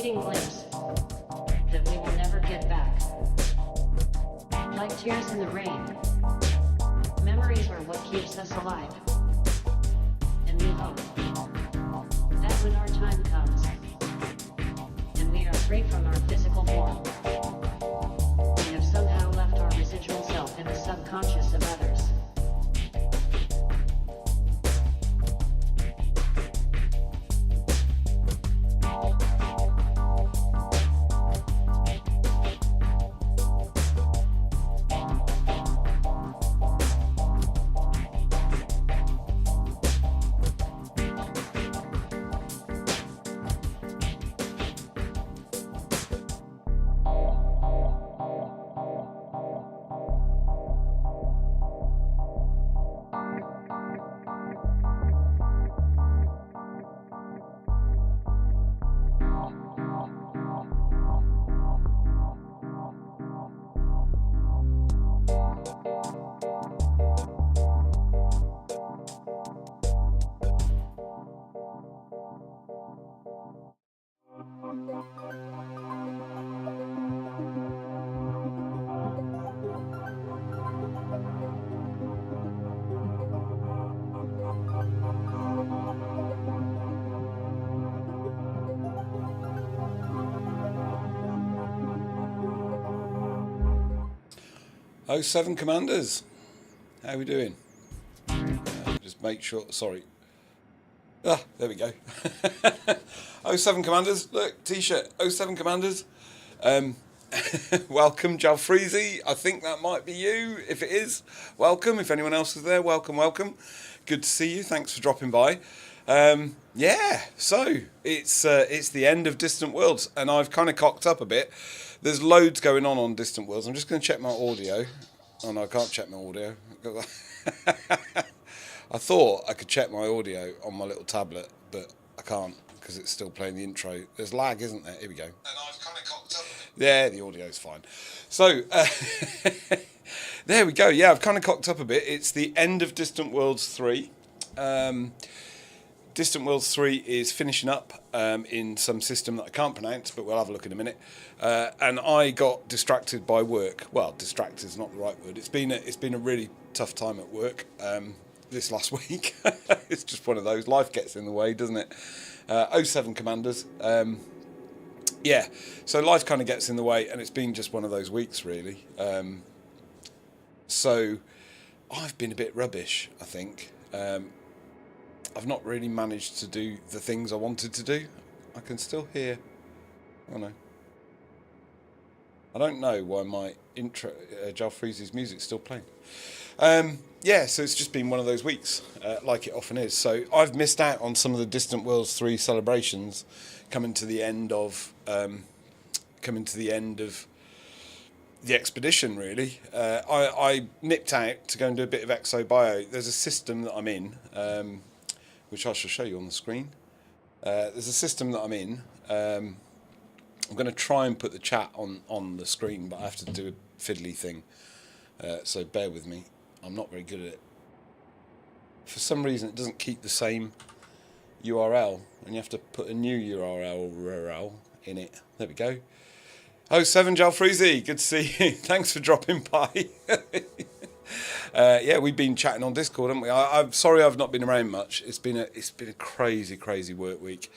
fleeting glimpse that we will never get back. Like tears in the rain, memories are what keeps us alive. And we hope that when our time comes, and we are free from our physical form, we have somehow left our residual self in the subconscious of others. Oh, 07 Commanders, how are we doing? Just make sure, sorry. Ah, there we go. 07 Commanders, look, t-shirt, 07 Commanders. Welcome, Jalfreezy. I think that might be you. If it is, welcome. If anyone else is there, welcome, welcome. Good to see you. Thanks for dropping by. Yeah, so it's the end of Distant Worlds, and I've kind of cocked up a bit. There's loads going on Distant Worlds. I'm just going to check my audio. Oh no, I can't check my audio. I thought I could check my audio on my little tablet, but I can't because it's still playing the intro. There's lag, isn't there? Here we go. And I've kind of cocked up. Yeah, the audio's fine. So there we go. Yeah, I've kind of cocked up a bit. It's the end of Distant Worlds 3. Distant Worlds 3 is finishing up in some system that I can't pronounce, but we'll have a look in a minute. And I got distracted by work. Well, distracted is not the right word. It's been a really tough time at work this last week. It's just one of those. Life gets in the way, doesn't it? 07 Commanders. Yeah, so life kind of gets in the way, and it's been just one of those weeks, really. So I've been a bit rubbish, I think. I've not really managed to do the things I wanted to do. I can still hear. Oh no. I don't know why my intro, Jalfreezy's music's still playing. Yeah, so it's just been one of those weeks, like it often is. So I've missed out on some of the Distant Worlds 3 celebrations, coming to the end of the expedition. Really, I nipped out to go and do a bit of exobio. There's a system that I'm in. Which I shall show you on the screen. There's a system that I'm in. I'm going to try and put the chat on the screen, but I have to do a fiddly thing. So bear with me. I'm not very good at it. For some reason, it doesn't keep the same URL, and you have to put a new URL in it. There we go. 07 Jalfreezy, good to see you. Thanks for dropping by. Yeah, we've been chatting on Discord, haven't we? I'm sorry I've not been around much. It's been a crazy work week.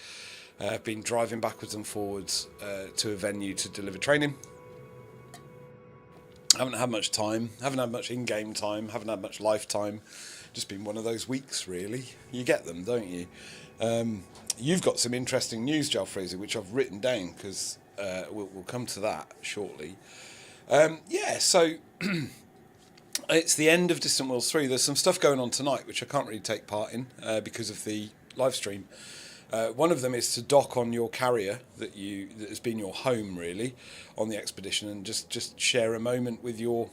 I've been driving backwards and forwards to a venue to deliver training. Haven't had much time. Haven't had much in-game time. Haven't had much life time. Just been one of those weeks, really. You get them, don't you? You've got some interesting news, Jalfreezy, which I've written down because we'll come to that shortly. Yeah, so. It's the end of Distant Worlds 3. There's some stuff going on tonight which I can't really take part in because of the live stream. One of them is to dock on your carrier that has been your home, really, on the expedition, and just share a moment with your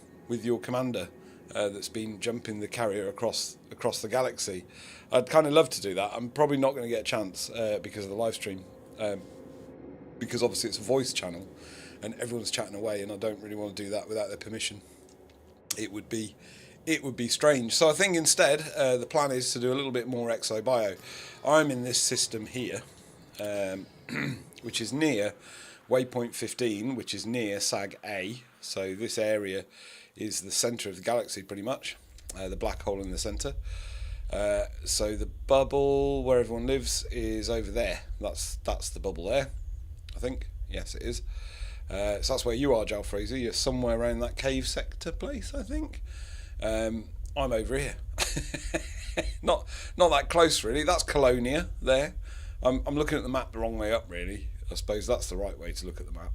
commander that's been jumping the carrier across the galaxy. I'd kind of love to do that. I'm probably not going to get a chance because of the live stream, because obviously it's a voice channel and everyone's chatting away, and I don't really want to do that without their permission. It would be strange. So I think instead the plan is to do a little bit more exobio. I'm in this system here. which is near waypoint 15, which is near Sag A. So this area is the centre of the galaxy, pretty much, the black hole in the centre. So the bubble where everyone lives is over there. That's the bubble there, I think. Yes, it is. So that's where you are, Jalfreezy. You're somewhere around that cave sector place, I think. I'm over here. not that close, really. That's Colonia there. I'm looking at the map the wrong way up, really. I suppose that's the right way to look at the map.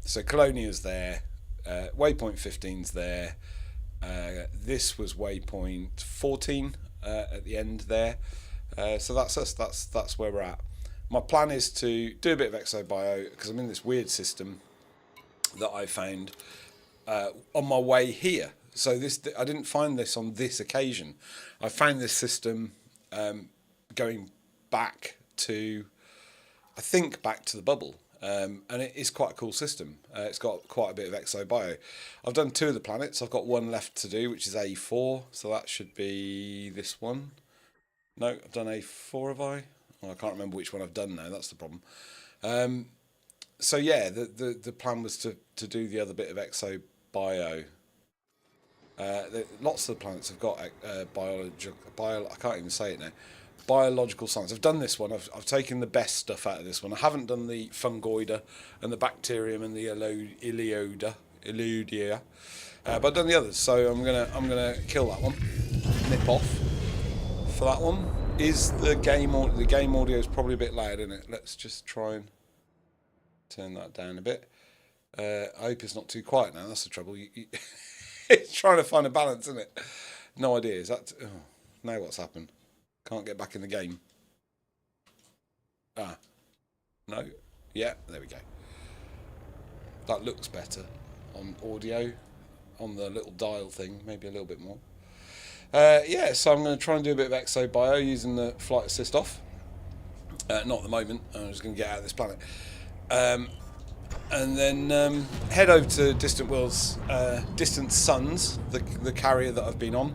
So Colonia's there. Waypoint 15's there. This was waypoint 14 at the end there. So that's us. That's where we're at. My plan is to do a bit of exobio because I'm in this weird system that I found on my way here. So I didn't find this on this occasion. I found this system going back to, I think, back to the bubble. And it is quite a cool system. It's got quite a bit of exobio. I've done 2 of the planets. I've got 1 left to do, which is A4. So that should be this one. No, I've done A4, have I? Well, I can't remember which one I've done now. That's the problem. So yeah, the plan was to do the other bit of exobio. Lots of the planets have got I can't even say it now. Biological science. I've done this one. I've taken the best stuff out of this one. I haven't done the fungoida and the bacterium and the Eludia, but I've done the others. So I'm gonna kill that one. Nip off for that one. Is the game audio is probably a bit loud, isn't it? Let's just try and turn that down a bit. I hope it's not too quiet now. That's the trouble. It's trying to find a balance, isn't it? No idea. Is that? Oh, now what's happened? Can't get back in the game. Ah, no. Yeah, there we go. That looks better on audio, on the little dial thing. Maybe a little bit more. Yeah, so I'm going to try and do a bit of exobio using the flight assist off. Not at the moment. I'm just going to get out of this planet. And then head over to Distant Suns, the carrier that I've been on.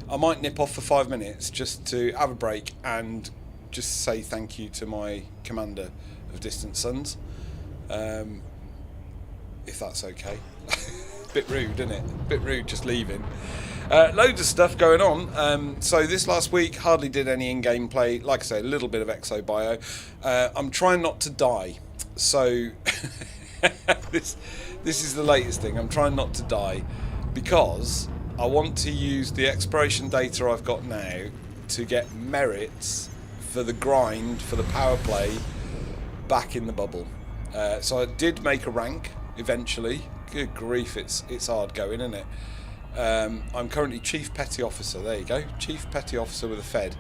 I might nip off for 5 minutes just to have a break and just say thank you to my commander of Distant Suns. If that's okay. Bit rude, isn't it? Bit rude just leaving. Loads of stuff going on. So this last week hardly did any in-game play. Like I say, a little bit of exobio. I'm trying not to die. So this is the latest thing. I'm trying not to die because I want to use the exploration data I've got now to get merits for the grind for the power play back in the bubble. So I did make a rank eventually. Good grief, it's hard going, isn't it? I'm currently Chief Petty Officer. There you go, Chief Petty Officer with a Fed.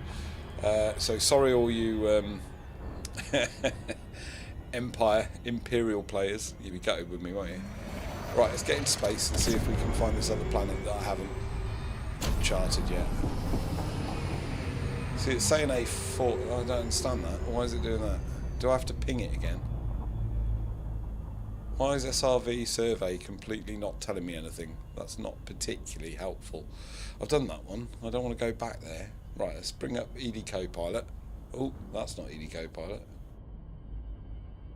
So sorry all you Imperial players. You'll be gutted with me, won't you? Right, let's get into space and see if we can find this other planet that I haven't charted yet. See, it's saying A4. I don't understand that. Why is it doing that? Do I have to ping it again? Why is SRV survey completely not telling me anything? That's not particularly helpful. I've done that one. I don't want to go back there. Right, let's bring up ED Copilot. Oh, that's not ED Copilot.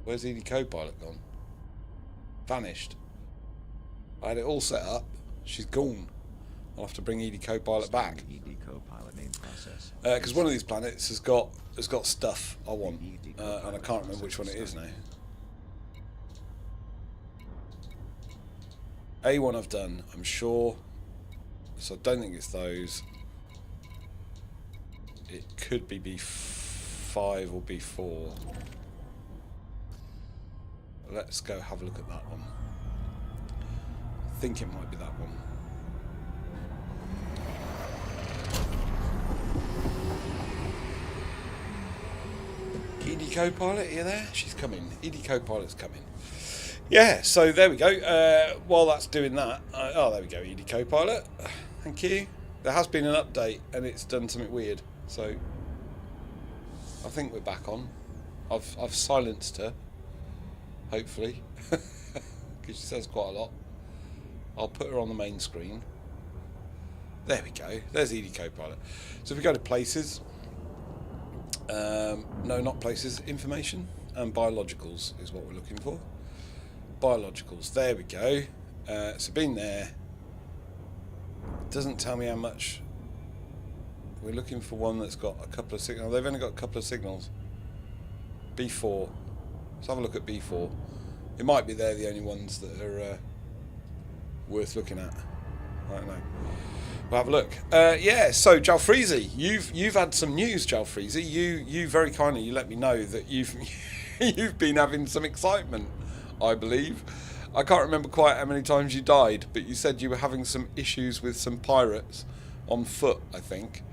Where's ED Copilot gone? Vanished. I had it all set up. She's gone. I'll have to bring ED Copilot back. ED Copilot name process. Because one of these planets has got stuff I want, and I can't remember which one it is now. A1 I've done, I'm sure. So I don't think it's those. It could be B5 or B4. Let's go have a look at that one. I think it might be that one. ED Copilot, are you there? She's coming. ED Copilot's coming. Yeah, so there we go. While that's doing that, oh, there we go, ED Copilot. Thank you. There has been an update and it's done something weird. So I think we're back on. I've silenced her. Hopefully, because she says quite a lot. I'll put her on the main screen. There we go. There's ED Copilot. So if we go to places, no, not places. Information. and biologicals is what we're looking for. Biologicals, there we go. So been there. Doesn't tell me how much. We're looking for one that's got a couple of signals. They've only got a couple of signals. B4. Let's have a look at B4. It might be they're the only ones that are worth looking at. I don't know. We'll have a look. Yeah, so Jalfreezy, you've had some news, Jalfreezy. You very kindly you let me know that you've you've been having some excitement, I believe. I can't remember quite how many times you died, but you said you were having some issues with some pirates on foot, I think.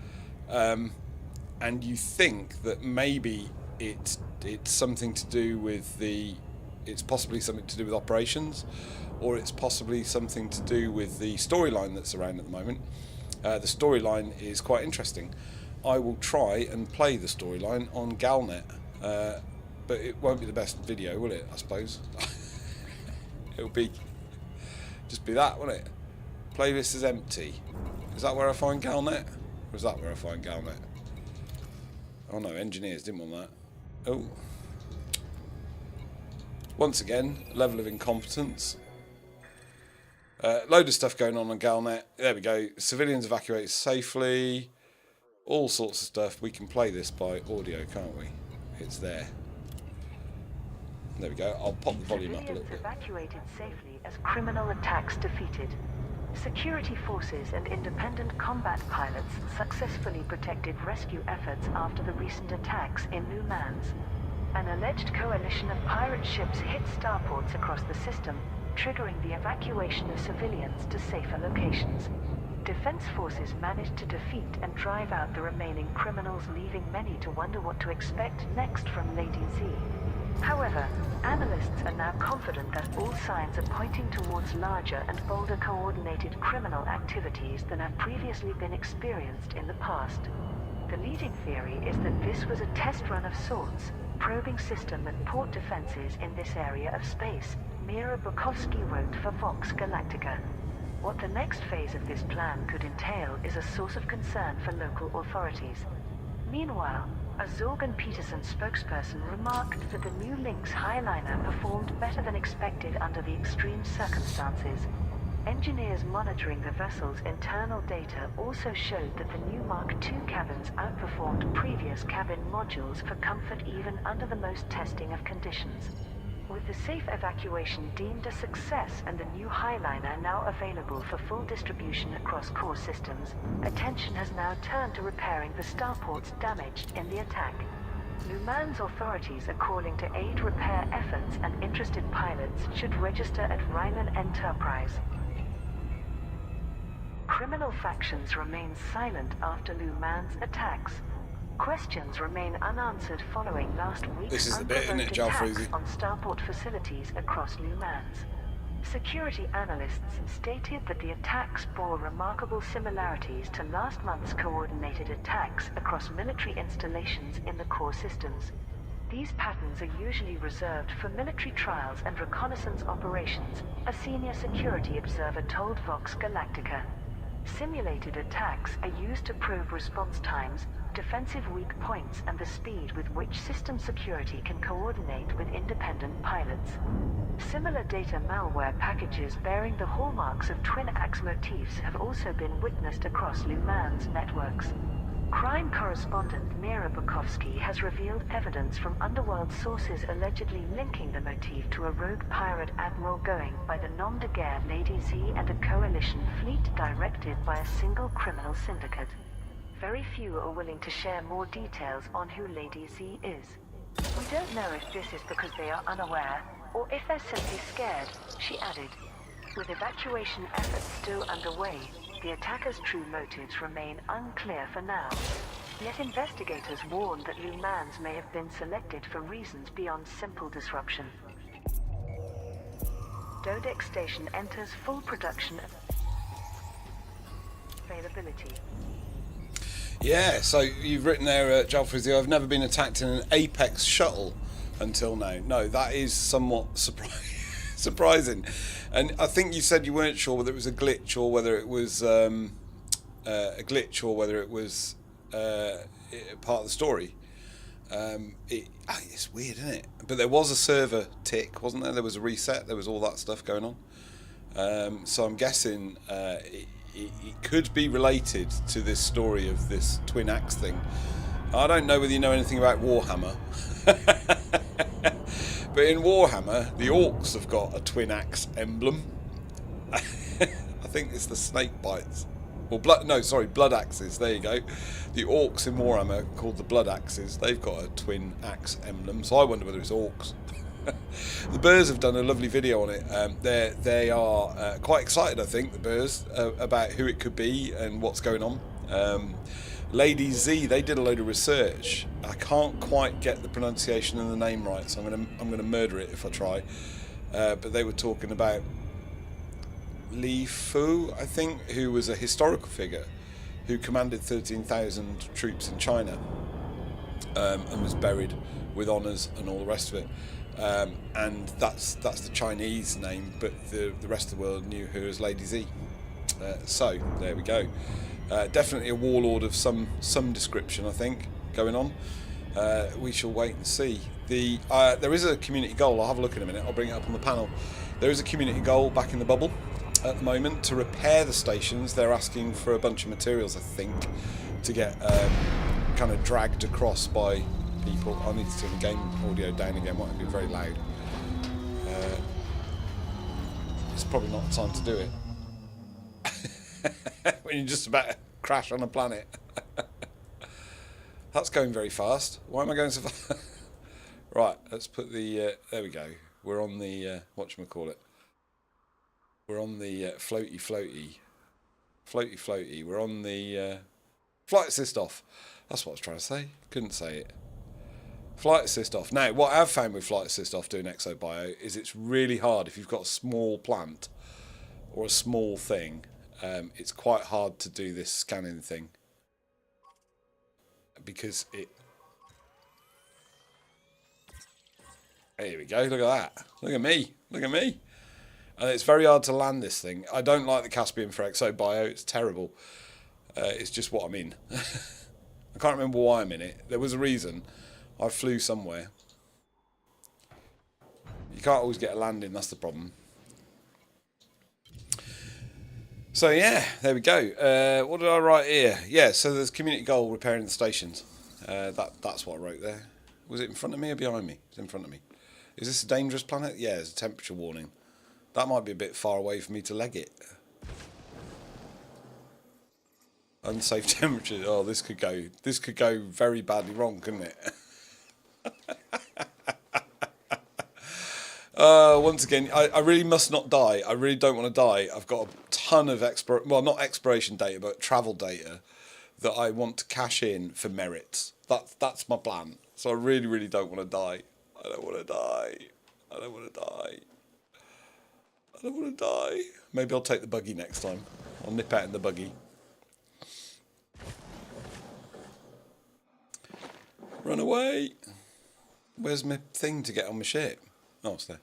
And you think that maybe it's something to do with it's possibly something to do with operations, or it's possibly something to do with the storyline that's around at the moment. The storyline is quite interesting. I will try and play the storyline on Galnet, but it won't be the best video, will it? I suppose it'll just be that, won't it? Playlist is empty. Is that where I find Galnet? Or is that where I find Galnet? Oh no, engineers didn't want that. Oh. Once again, level of incompetence. Load of stuff going on Galnet. There we go. Civilians evacuated safely. All sorts of stuff. We can play this by audio, can't we? It's there. There we go. I'll pop the volume up a little bit. Evacuated safely as criminal attacks defeated. Security forces and independent combat pilots successfully protected rescue efforts after the recent attacks in New Mans. An alleged coalition of pirate ships hit starports across the system, triggering the evacuation of civilians to safer locations. Defense forces managed to defeat and drive out the remaining criminals, leaving many to wonder what to expect next from Lady Z. However, analysts are now confident that all signs are pointing towards larger and bolder coordinated criminal activities than have previously been experienced in the past. The leading theory is that this was a test run of sorts, probing system and port defenses in this area of space, Mira Bukowski wrote for Vox Galactica. What the next phase of this plan could entail is a source of concern for local authorities. Meanwhile, a Zorgan Peterson spokesperson remarked that the new Lynx Highliner performed better than expected under the extreme circumstances. Engineers monitoring the vessel's internal data also showed that the new Mark II cabins outperformed previous cabin modules for comfort even under the most testing of conditions. With the safe evacuation deemed a success and the new Highliner now available for full distribution across core systems, attention has now turned to repairing the starports damaged in the attack. New Mans authorities are calling to aid repair efforts, and interested pilots should register at Ryman Enterprise. Criminal factions remain silent after New Mans attacks. Questions remain unanswered following last week's unprovoked attacks on starport facilities across New Mans. Security analysts stated that the attacks bore remarkable similarities to last month's coordinated attacks across military installations in the core systems. These patterns are usually reserved for military trials and reconnaissance operations, a senior security observer told Vox Galactica. Simulated attacks are used to probe response times, defensive weak points, and the speed with which system security can coordinate with independent pilots. Similar data malware packages bearing the hallmarks of twin-axe motifs have also been witnessed across New Mans networks. Crime correspondent Mira Bukowski has revealed evidence from underworld sources allegedly linking the motif to a rogue pirate admiral going by the nom de guerre Lady Z and a coalition fleet directed by a single criminal syndicate. Very few are willing to share more details on who Lady Z is. We don't know if this is because they are unaware, or if they're simply scared, she added. With evacuation efforts still underway, the attackers' true motives remain unclear for now. Yet investigators warn that New Mans may have been selected for reasons beyond simple disruption. Dodex Station enters full production availability. Yeah, so you've written there, Jalfreezy, I've never been attacked in an Apex shuttle until now. No, that is somewhat surprising. And I think you said you weren't sure whether it was a glitch or whether it was part of the story. It's weird, isn't it? But there was a server tick, wasn't there? There was a reset. There was all that stuff going on. So I'm guessing it could be related to this story of this twin axe thing. I don't know whether you know anything about Warhammer. But in Warhammer, the orcs have got a twin axe emblem. I think it's the snake bites. Or blood axes, there you go. The orcs in Warhammer, called the blood axes, they've got a twin axe emblem, so I wonder whether it's orcs. The Burrs have done a lovely video on it. They are quite excited, I think, the Burrs, about who it could be and what's going on. Lady Z, they did a load of research. I can't quite get the pronunciation and the name right, so I'm gonna murder it if I try. But they were talking about Li Fu, I think, who was a historical figure who commanded 13,000 troops in China, and was buried with honours and all the rest of it. And that's the Chinese name, but the rest of the world knew her as Lady Z. So there we go. Definitely a warlord of some description, I think, going on. We shall wait and see. There is a community goal. I'll have a look in a minute. I'll bring it up on the panel. There is a community goal back in the bubble at the moment to repair the stations. They're asking for a bunch of materials, I think, to get kind of dragged across by people. I need to turn the game audio down again. Might be very loud. It's probably not the time to do it when you're just about to crash on a planet. That's going very fast. Why am I going so fast? Right, let's put the there we go. We're on the whatchamacallit. We're on the floaty. We're on the flight assist off. That's what I was trying to say. Couldn't say it. Flight assist off. Now, what I've found with flight assist off doing ExoBio is it's really hard if you've got a small plant or a small thing. It's quite hard to do this scanning thing because it. Here we go. Look at that. Look at me. Look at me. And it's very hard to land this thing. I don't like the Caspian for ExoBio. It's terrible. It's just what I'm in. I can't remember why I'm in it. There was a reason. I flew somewhere. You can't always get a landing. That's the problem. So yeah, there we go. What did I write here? Yeah, so there's community goal repairing the stations. That's what I wrote there. Was it in front of me or behind me? It's in front of me. Is this a dangerous planet? Yeah, there's a temperature warning. That might be a bit far away for me to leg it. Unsafe temperature. Oh, this could go very badly wrong, couldn't it? Once again, I really must not die. I really don't want to die. I've got a ton of not exploration data, but travel data that I want to cash in for merits. That's my plan. So I really, really don't want to die. I don't want to die. I don't want to die. I don't want to die. Maybe I'll take the buggy next time. I'll nip out in the buggy. Run away. Where's my thing to get on my ship? Oh, it's there.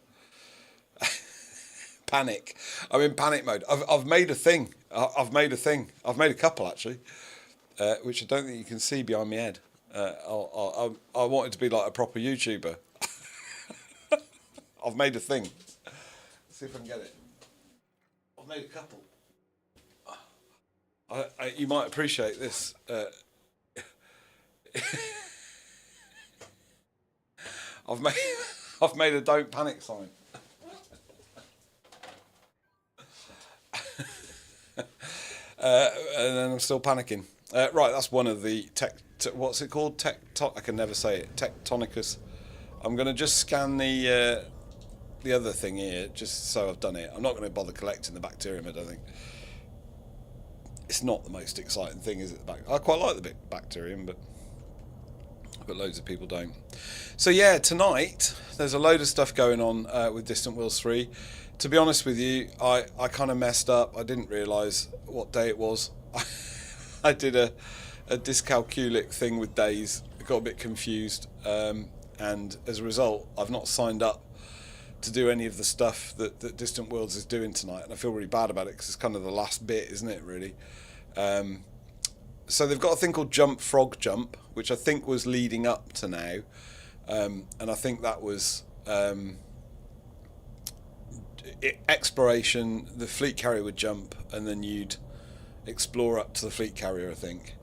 Panic. I'm in panic mode. I've made a thing. I've made a couple, actually, which I don't think you can see behind my head. I want it to be like a proper YouTuber. I've made a thing. Let's see if I can get it. I've made a couple. You might appreciate this. I've made a don't panic sign. And then I'm still panicking. Right, that's one of the what's it called? I can never say it. Tectonicus. I'm going to just scan the other thing here, just so I've done it. I'm not going to bother collecting the bacterium, I don't think. It's not the most exciting thing, is it? I quite like the bacterium, but loads of people don't. So yeah, tonight there's a load of stuff going on with Distant Worlds 3. To be honest with you, I kind of messed up. I didn't realise what day it was. I did a dyscalculic thing with days. I got a bit confused, and as a result, I've not signed up to do any of the stuff that Distant Worlds is doing tonight, and I feel really bad about it because it's kind of the last bit, isn't it, really? So they've got a thing called Jump Frog Jump, which I think was leading up to Now, and I think that was exploration. The fleet carrier would jump, and then you'd explore up to the fleet carrier, I think.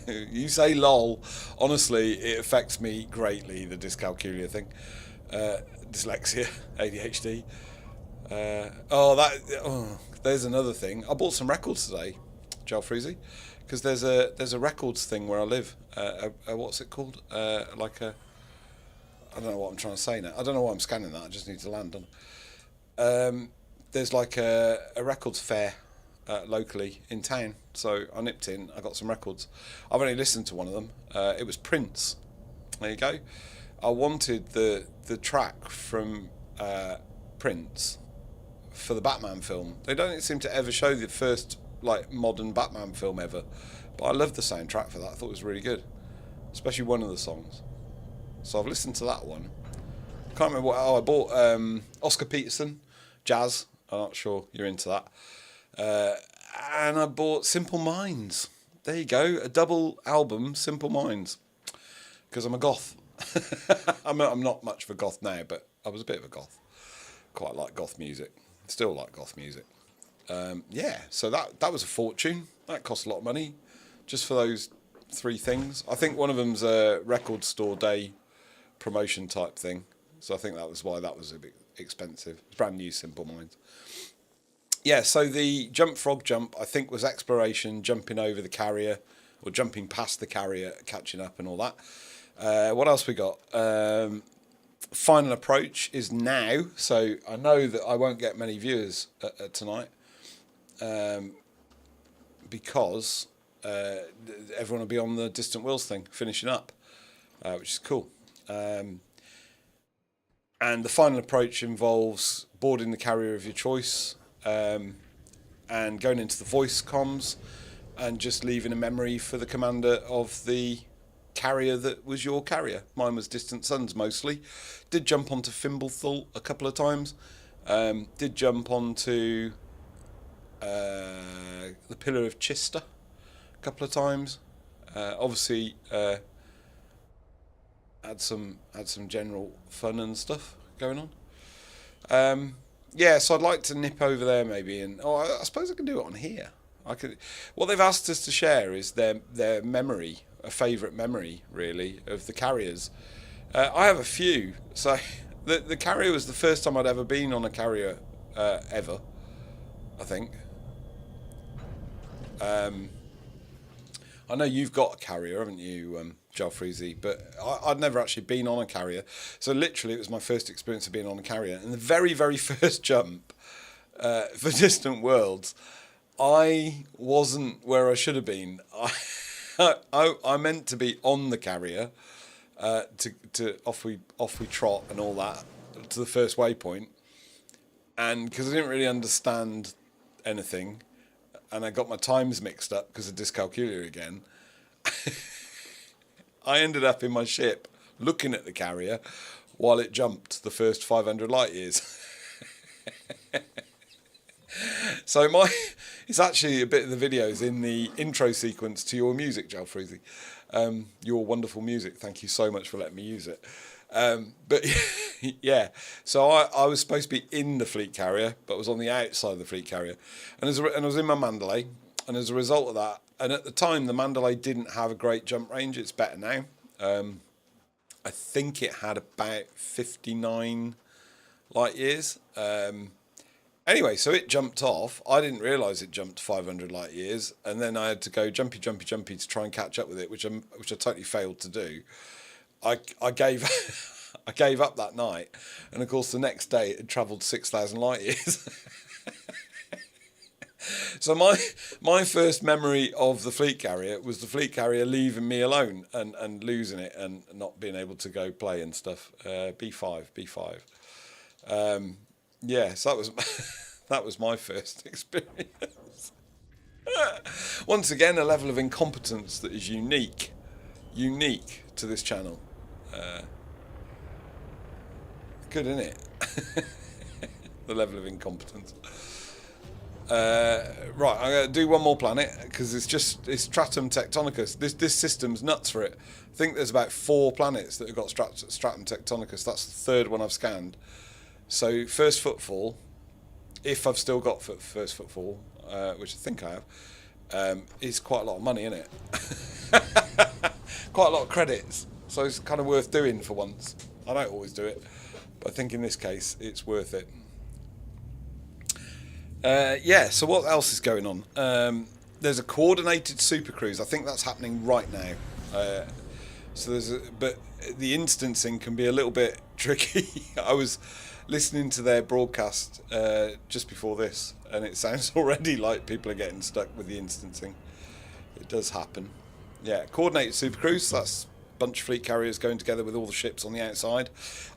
You say lol. Honestly, it affects me greatly, the dyscalculia thing. Dyslexia, ADHD. There's another thing. I bought some records today, Jalfreezy, because there's a records thing where I live. What's it called? I don't know what I'm trying to say now. I don't know why I'm scanning that. I just need to land on. There's like a records fair locally in town, so I nipped in. I got some records. I've only listened to one of them. It was Prince. There you go. I wanted the track from Prince for the Batman film. They don't seem to ever show the first like modern Batman film ever, but I loved the soundtrack for that. I thought it was really good, especially one of the songs. So I've listened to that one. Can't remember what. Oh, I bought Oscar Peterson, jazz. I'm not sure you're into that. And I bought Simple Minds. There you go, a double album, Simple Minds, because I'm a goth. I'm not much of a goth now, but I was a bit of a goth. Quite like goth music. Still like goth music. So that was a fortune. That cost a lot of money just for those 3 things. I think one of them's a record store day promotion type thing. So I think that was why that was a bit expensive. It's brand new Simple Minds. Yeah, so the Jump Frog Jump, I think, was exploration, jumping over the carrier, or jumping past the carrier, catching up and all that. What else we got? Final Approach is now, so I know that I won't get many viewers tonight, because everyone will be on the Distant Worlds thing, finishing up, which is cool. And the Final Approach involves boarding the carrier of your choice, and going into the voice comms and just leaving a memory for the commander of the carrier that was your carrier. Mine was Distant Suns mostly. Did jump onto Fimblethorpe a couple of times. Did jump onto the Pillar of Chista a couple of times. Obviously had some general fun and stuff going on. So I'd like to nip over there maybe, and I suppose I can do it on here. I could. What they've asked us to share is their memory, a favourite memory really of the carriers. I have a few. So the carrier was the first time I'd ever been on a carrier ever, I think. I know you've got a carrier, haven't you, Jalfreezy? But I'd never actually been on a carrier. So literally it was my first experience of being on a carrier. And the very, very first jump for Distant Worlds, I wasn't where I should have been. I meant to be on the carrier to off we trot and all that to the first waypoint. And because I didn't really understand anything, and I got my times mixed up because of dyscalculia again, I ended up in my ship looking at the carrier while it jumped the first 500 light years. So it's actually a bit of the videos in the intro sequence to your music, Jalfreezy. Your wonderful music. Thank you so much for letting me use it. But yeah, so I was supposed to be in the fleet carrier, but was on the outside of the fleet carrier, and I was in my Mandalay, and as a result of that, and at the time the Mandalay didn't have a great jump range. It's better now. I think it had about 59 light years. Anyway, so it jumped off. I didn't realise it jumped 500 light years, and then I had to go jumpy to try and catch up with it, which I totally failed to do. I gave I gave up that night, and of course the next day it had travelled 6,000 light years. So my first memory of the fleet carrier was the fleet carrier leaving me alone and losing it and not being able to go play and stuff. B5. Yeah, so that was my first experience. Once again, a level of incompetence that is unique to this channel. Good, isn't it? The level of incompetence. Right, I'm going to do one more planet because it's Stratum Tectonicus. This system's nuts for it. I think there's about 4 planets that have got Stratum Tectonicus. That's the 3rd one I've scanned. So first footfall, if I've still got first footfall, which I think I have, is quite a lot of money, isn't it? Quite a lot of credits. So it's kind of worth doing for once. I don't always do it, but I think in this case it's worth it. Yeah, so what else is going on? There's a coordinated super cruise. I think that's happening right now. But the instancing can be a little bit tricky. I was listening to their broadcast just before this, and it sounds already like people are getting stuck with the instancing. It does happen. Yeah, coordinated super cruise. That's a bunch of fleet carriers going together with all the ships on the outside.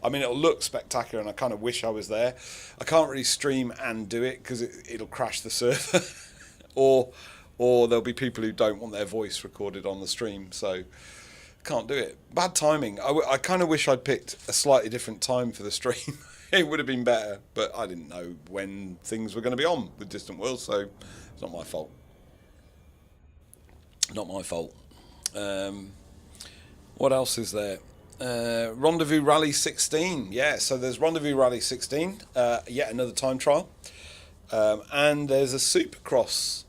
I mean, it'll look spectacular, and I kind of wish I was there. I can't really stream and do it because it'll crash the server, or there'll be people who don't want their voice recorded on the stream, so can't do it. Bad timing. I kind of wish I'd picked a slightly different time for the stream. It would have been better, but I didn't know when things were going to be on with Distant Worlds, so it's not my fault. Not my fault. What else is there? Rendezvous Rally 16. Yeah, so there's Rendezvous Rally 16, yet another time trial. And there's a Supercross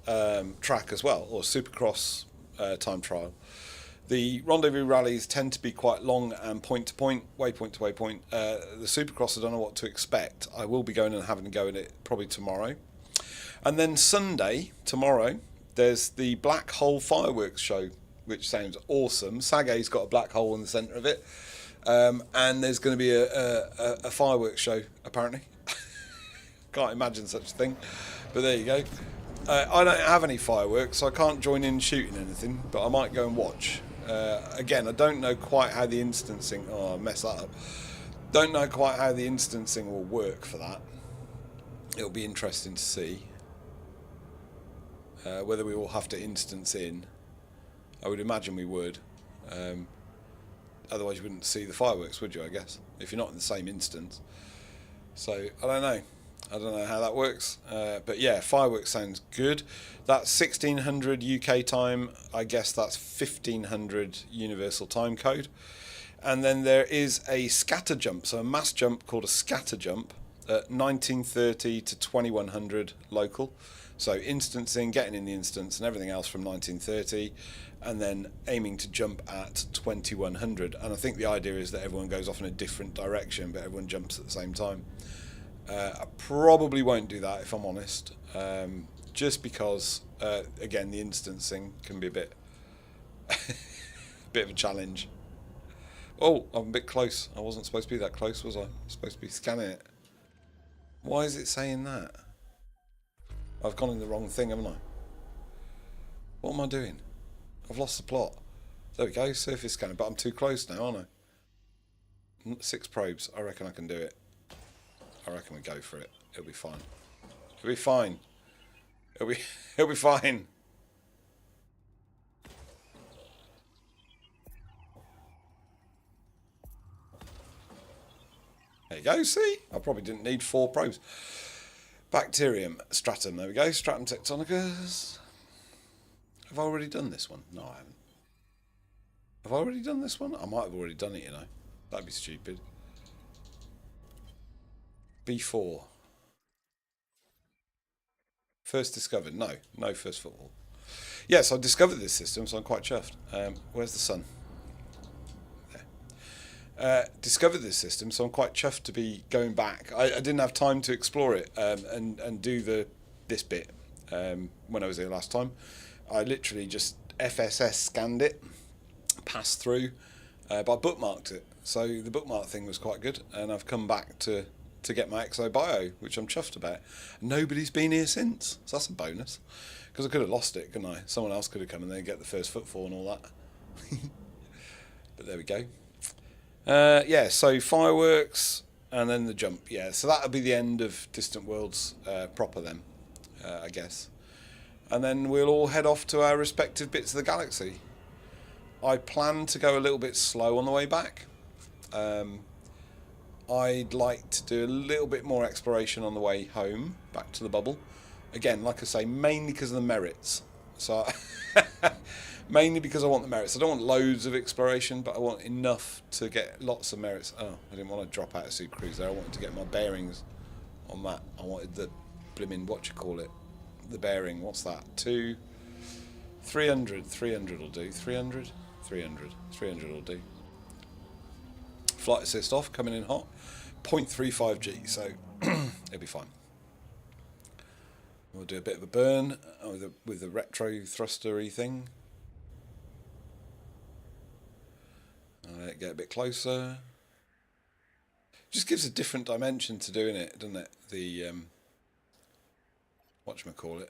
track as well, or Supercross time trial. The Rendezvous rallies tend to be quite long and point to point, waypoint to waypoint. The Supercross, I don't know what to expect. I will be going and having a go at it probably tomorrow. And then Sunday, tomorrow, there's the Black Hole Fireworks Show, which sounds awesome. Sage's got a black hole in the centre of it. And there's going to be a fireworks show, apparently. Can't imagine such a thing. But there you go. I don't have any fireworks, so I can't join in shooting anything, but I might go and watch. Again, I don't know quite how the instancing... Oh, I messed that up. Don't know quite how the instancing will work for that. It'll be interesting to see. Whether we will have to instance in. I would imagine we would. Otherwise you wouldn't see the fireworks, would you, I guess? If you're not in the same instance. So, I don't know. I don't know how that works. But yeah, fireworks sounds good. That's 1600 UK time. I guess that's 1500 Universal Time Code. And then there is a scatter jump, so a mass jump called a scatter jump at 1930 to 2100 local. So instancing, getting in the instance and everything else from 1930, and then aiming to jump at 2100. And I think the idea is that everyone goes off in a different direction, but everyone jumps at the same time. I probably won't do that if I'm honest, just because, again, the instancing can be a bit of a challenge. Oh, I'm a bit close. I wasn't supposed to be that close, was I? I was supposed to be scanning it. Why is it saying that? I've gone in the wrong thing, haven't I? What am I doing? I've lost the plot. There we go, surface scanning, but I'm too close now, aren't I? 6 probes, I reckon I can do it. I reckon we go for it. It'll be fine. It'll be fine. It'll be fine. There you go, see? I probably didn't need 4 probes. Bacterium stratum, there we go. Stratum tectonicus. Have I already done this one? No, I haven't. Have I already done this one? I might have already done it, you know. That'd be stupid. B4. First discovered. No first football. Yes, I discovered this system, so I'm quite chuffed. Where's the sun? There. Discovered this system, so I'm quite chuffed to be going back. I didn't have time to explore it and do this bit when I was here last time. I literally just FSS scanned it, passed through, but I bookmarked it. So the bookmark thing was quite good, and I've come back to get my ExoBio, which I'm chuffed about. Nobody's been here since, so that's a bonus. Because I could have lost it, couldn't I? Someone else could have come and then get the first footfall and all that. But there we go. Yeah, so fireworks and then the jump. Yeah, so that'll be the end of Distant Worlds proper then, I guess. And then we'll all head off to our respective bits of the galaxy. I plan to go a little bit slow on the way back. I'd like to do a little bit more exploration on the way home, back to the bubble. Again, like I say, mainly because of the merits. So, mainly because I want the merits. I don't want loads of exploration, but I want enough to get lots of merits. Oh, I didn't want to drop out of Super Cruise there. I wanted to get my bearings on that. I wanted the blimmin', what you call it? The bearing, what's that? 300 will do. 300 will do. Flight assist off, coming in hot. 0.35 G, so it'll be fine. We'll do a bit of a burn with the retro thrustery thing. Get a bit closer. Just gives a different dimension to doing it, doesn't it? The whatchamacallit.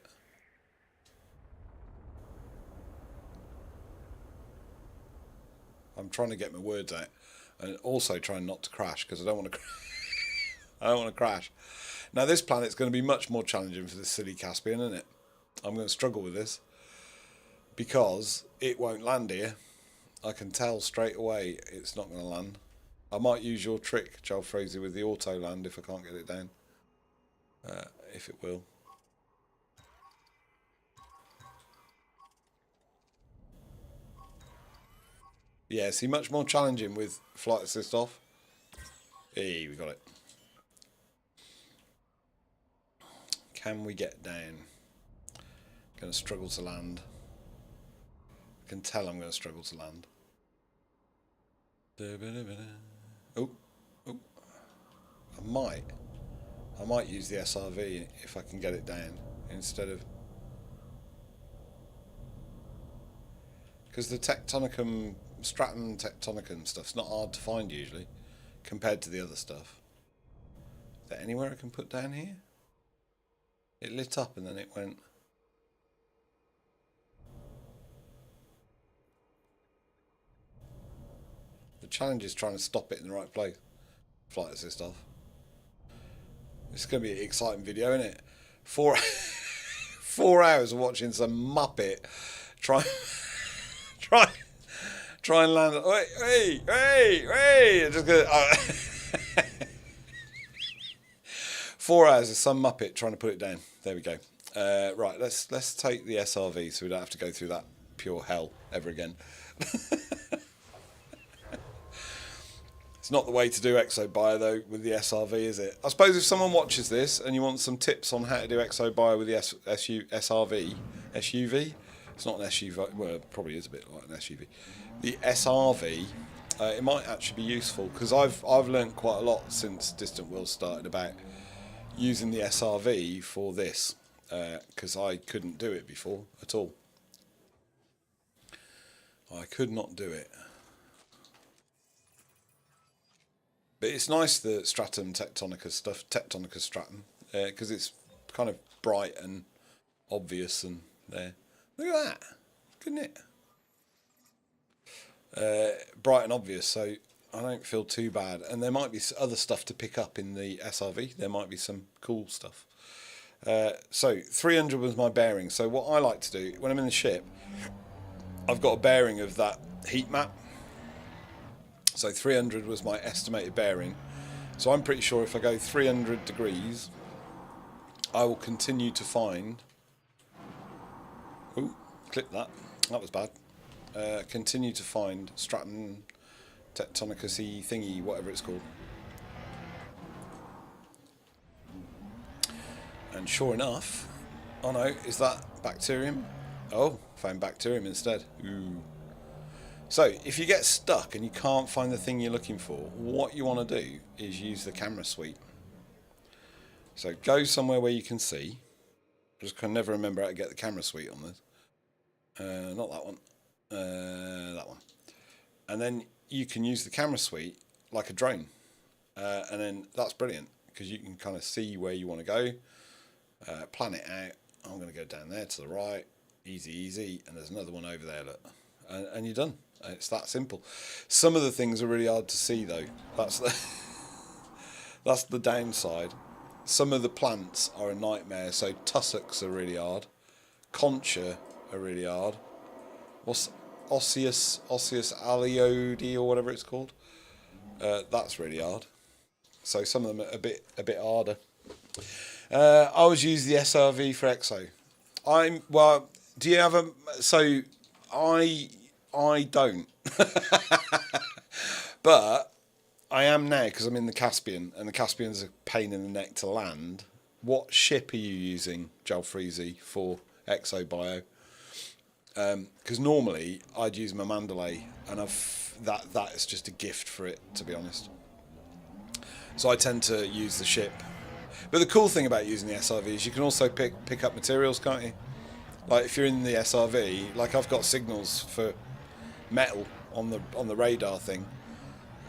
I'm trying to get my words out, and also trying not to crash because I don't want to. I don't want to crash. Now this planet's going to be much more challenging for the silly Caspian, isn't it? I'm going to struggle with this because it won't land here. I can tell straight away it's not going to land. I might use your trick, Joel Fraser, with the auto land if I can't get it down. If it will. Yeah, see, much more challenging with flight assist off. Hey, we got it. Can we get down? Going to struggle to land. I can tell I'm going to struggle to land. Oh, oh. I might use the SRV if I can get it down instead of... Because the Tectonicum, Stratum Tectonicum stuff's not hard to find usually, compared to the other stuff. Is there anywhere I can put down here? It lit up and then it went... The challenge is trying to stop it in the right place. Flight assist off. It's going to be an exciting video, isn't it? 4 hours of watching some Muppet try and land. Hey! Just gonna, 4 hours of some Muppet trying to put it down. There we go. Right, let's take the SRV so we don't have to go through that pure hell ever again. It's not the way to do ExoBio though with the SRV, is it? I suppose if someone watches this and you want some tips on how to do ExoBio with the SRV, SUV, it's not an SUV, well it probably is a bit like an SUV. The SRV, it might actually be useful because I've learnt quite a lot since Distant Worlds started about using the SRV for this because I couldn't do it before at all. I could not do it. But it's nice, the Stratum Tectonica stuff, Tectonica Stratum, because it's kind of bright and obvious and there. Look at that, couldn't it? Bright and obvious, so I don't feel too bad. And there might be other stuff to pick up in the SRV. There might be some cool stuff. So 300 was my bearing. So what I like to do, when I'm in the ship, I've got a bearing of that heat map. So 300 was my estimated bearing. So I'm pretty sure if I go 300 degrees, I will continue to find... Ooh, clip that. That was bad. Continue to find Stratum Tectonicus-y thingy, whatever it's called. And sure enough... Oh no, is that bacterium? Oh, found bacterium instead. Ooh. So, if you get stuck and you can't find the thing you're looking for, what you want to do is use the camera suite. So, go somewhere where you can see. I just can never remember how to get the camera suite on this. Not that one. That one. And then you can use the camera suite like a drone. And then that's brilliant because you can kind of see where you want to go. Plan it out. I'm going to go down there to the right. Easy. And there's another one over there, look. And you're done. It's that simple. Some of the things are really hard to see though. That's the downside. Some of the plants are a nightmare. So tussocks are really hard. Concha are really hard. What's osseous aliode or whatever it's called? That's really hard. So some of them are a bit harder. I always use the SRV for EXO. Well, do you have a... So, I don't. But I am now, because I'm in the Caspian, and the Caspian's a pain in the neck to land. What ship are you using, Jalfreezy, for EXO Bio? Because normally I'd use my Mandalay, and that is just a gift for it, to be honest. So I tend to use the ship. But the cool thing about using the SRV is you can also pick up materials, can't you? Like if you're in the SRV, like I've got signals for metal on the radar thing,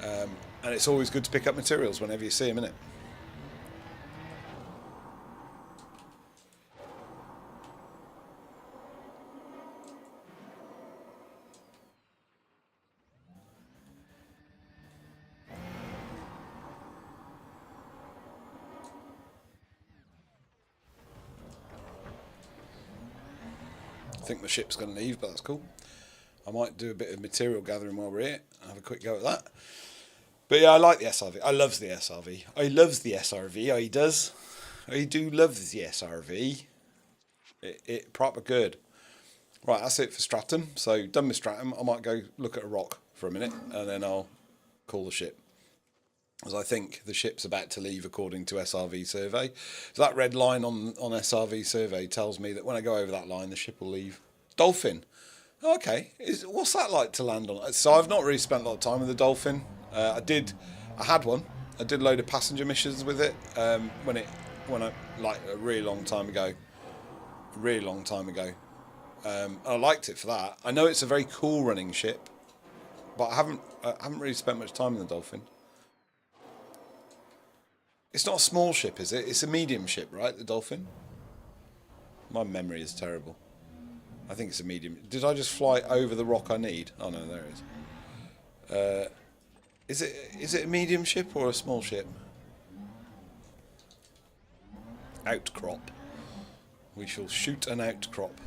and it's always good to pick up materials whenever you see them, innit? I think the ship's going to leave, but that's cool. I might do a bit of material gathering while we're here. Have a quick go at that. But yeah, I like the SRV. I loves the SRV. I loves the SRV. I does. I do love the SRV. It proper good. Right, that's it for Stratum. So done with Stratum. I might go look at a rock for a minute, and then I'll call the ship. As I think the ship's about to leave according to SRV survey. So that red line on SRV survey tells me that when I go over that line, the ship will leave. Dolphin. Okay. What's that like to land on? So I've not really spent a lot of time with the Dolphin. I had one. I did a load of passenger missions with it when I like a really long time ago. I liked it for that. I know it's a very cool running ship, but I haven't really spent much time in the Dolphin. It's not a small ship, is it? It's a medium ship, right? The Dolphin? My memory is terrible. I think it's a medium. Did I just fly over the rock I need? Oh no, there it is. Is it a medium ship or a small ship? Outcrop. We shall shoot an outcrop.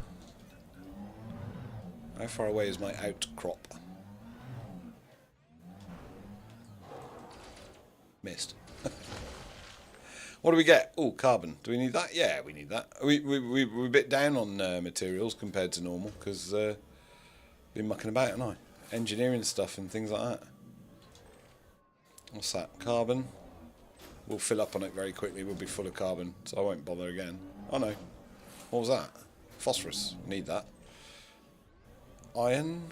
How far away is my outcrop? Missed. What do we get? Oh, carbon. Do we need that? Yeah, we need that. We're a bit down on materials compared to normal because been mucking about, haven't I? Engineering stuff and things like that. What's that? Carbon. We'll fill up on it very quickly. We'll be full of carbon, so I won't bother again. Oh no. What was that? Phosphorus. Need that. Iron.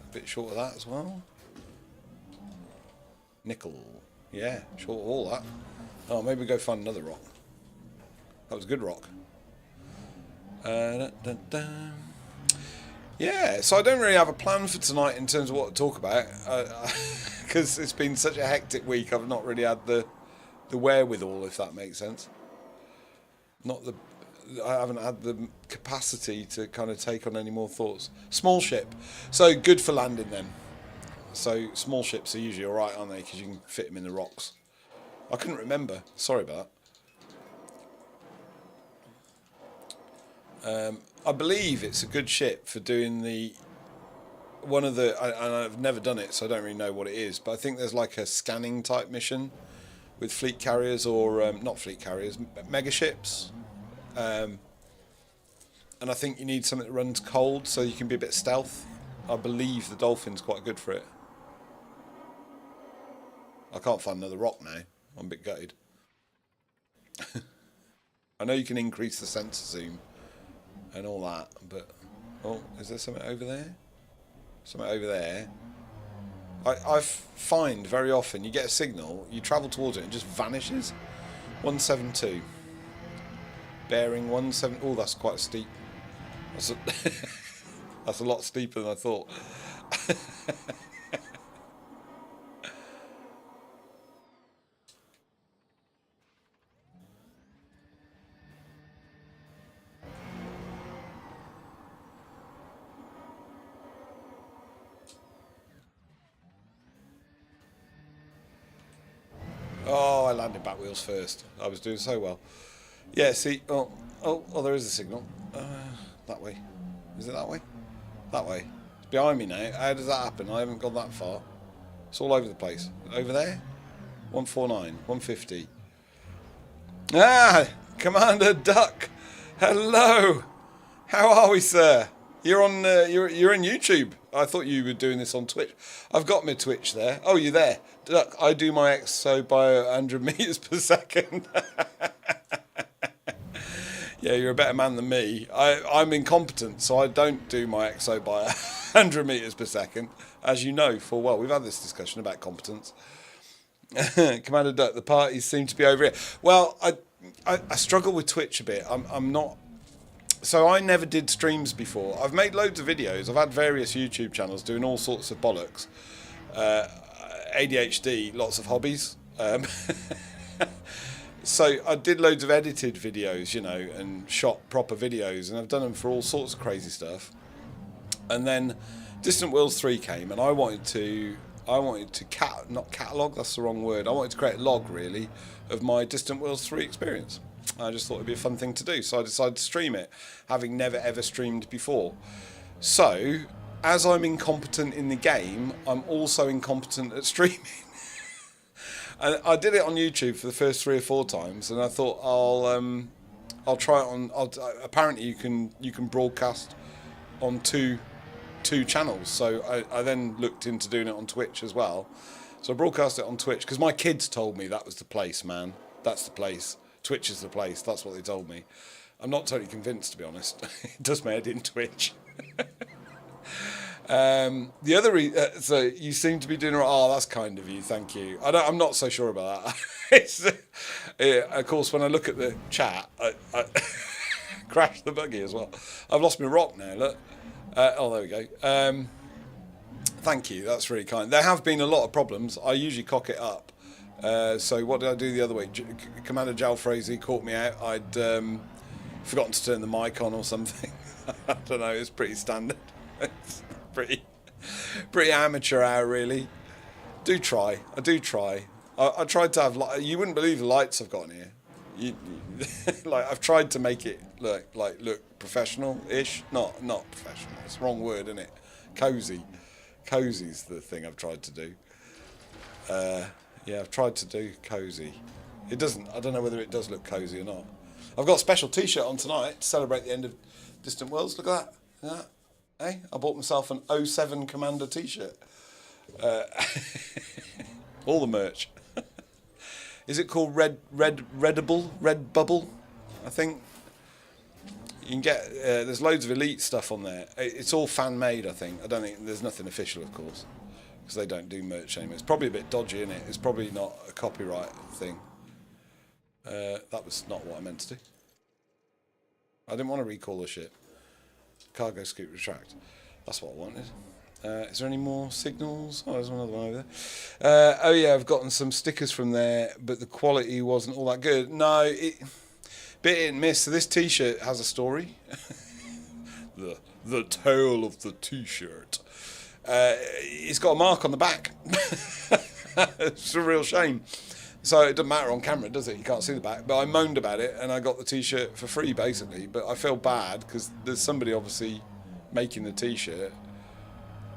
A bit short of that as well. Nickel. Yeah, short of all that. Oh, maybe we go find another rock. That was a good rock. Yeah, so I don't really have a plan for tonight in terms of what to talk about. Because it's been such a hectic week, I've not really had the wherewithal, if that makes sense. I haven't had the capacity to kind of take on any more thoughts. Small ship. So good for landing then. So small ships are usually alright, aren't they? Because you can fit them in the rocks. I couldn't remember. Sorry about that. I believe it's a good ship for doing and I've never done it, so I don't really know what it is, but I think there's like a scanning type mission with fleet carriers or, not fleet carriers, mega ships. And I think you need something that runs cold so you can be a bit stealth. I believe the Dolphin's quite good for it. I can't find another rock now. I'm a bit gutted. I know you can increase the sensor zoom and all that, but... Oh, is there something over there? Something over there. I find very often you get a signal, you travel towards it and it just vanishes. 172. Bearing 17... Oh, that's quite steep. That's a lot steeper than I thought. Oh, I landed back wheels first. I was doing so well. Yeah, see, oh, there is a signal. That way. Is it that way? That way. It's behind me now. How does that happen? I haven't gone that far. It's all over the place. Over there? 149, 150. Ah! Commander Duck, hello. How are we, sir? You're on. You're in YouTube. I thought you were doing this on Twitch. I've got my Twitch there. Oh, you're there, Duck. I do my exo by 100 meters per second. Yeah, you're a better man than me. I'm incompetent, so I don't do my exo by 100 meters per second, as you know full well. We've had this discussion about competence. Commander Duck, the parties seem to be over here. Well, I struggle with Twitch a bit. I'm not. So I never did streams before. I've made loads of videos. I've had various YouTube channels doing all sorts of bollocks. ADHD, lots of hobbies. So I did loads of edited videos, you know, and shot proper videos, and I've done them for all sorts of crazy stuff. And then Distant Worlds 3 came, and I wanted to not catalogue, that's the wrong word. I wanted to create a log, really, of my Distant Worlds 3 experience. I just thought it'd be a fun thing to do, so I decided to stream it, having never ever streamed before. So, as I'm incompetent in the game, I'm also incompetent at streaming. And I did it on YouTube for the first 3 or 4 times, and I thought I'll try it on. Apparently, you can broadcast on two channels. So I then looked into doing it on Twitch as well. So I broadcast it on Twitch because my kids told me that was the place, man. That's the place. Twitch is the place. That's what they told me. I'm not totally convinced, to be honest. It does my head in, Twitch. The other so you seem to be doing right. Oh, that's kind of you, thank you. I'm not so sure about that. It's, of course, when I look at the chat, I crashed the buggy as well. I've lost my rock now. Look. Oh, there we go. Thank you. That's really kind. There have been a lot of problems. I usually cock it up. So what did I do the other week? Commander Jalfrazy caught me out. I'd forgotten to turn the mic on or something. I don't know. It's pretty standard. It's pretty amateur hour, really. I do try. I tried to have. You wouldn't believe the lights I've got in here. Like I've tried to make it look professional-ish. Not professional. It's the wrong word, isn't it? Cozy. Cozy's the thing I've tried to do. Yeah, I've tried to do cozy. It doesn't. I don't know whether it does look cozy or not. I've got a special T-shirt on tonight to celebrate the end of Distant Worlds. Look at that. Yeah. Hey, I bought myself an 07 Commander T-shirt. All the merch. Is it called Redbubble? I think you can get. There's loads of elite stuff on there. It's all fan made, I think. I don't think there's nothing official, of course, because they don't do merch anymore. It's probably a bit dodgy, isn't it? It's probably not a copyright thing. That was not what I meant to do. I didn't want to recall the shit. Cargo scoop retract. That's what I wanted. Is there any more signals? Oh, there's another one over there. Oh yeah, I've gotten some stickers from there, but the quality wasn't all that good. No, bit hit and miss. So this T-shirt has a story. the tale of the T-shirt. It's got a mark on the back. It's a real shame. So it doesn't matter on camera, does it? You can't see the back. But I moaned about it, and I got the T-shirt for free, basically. But I feel bad because there's somebody obviously making the T-shirt.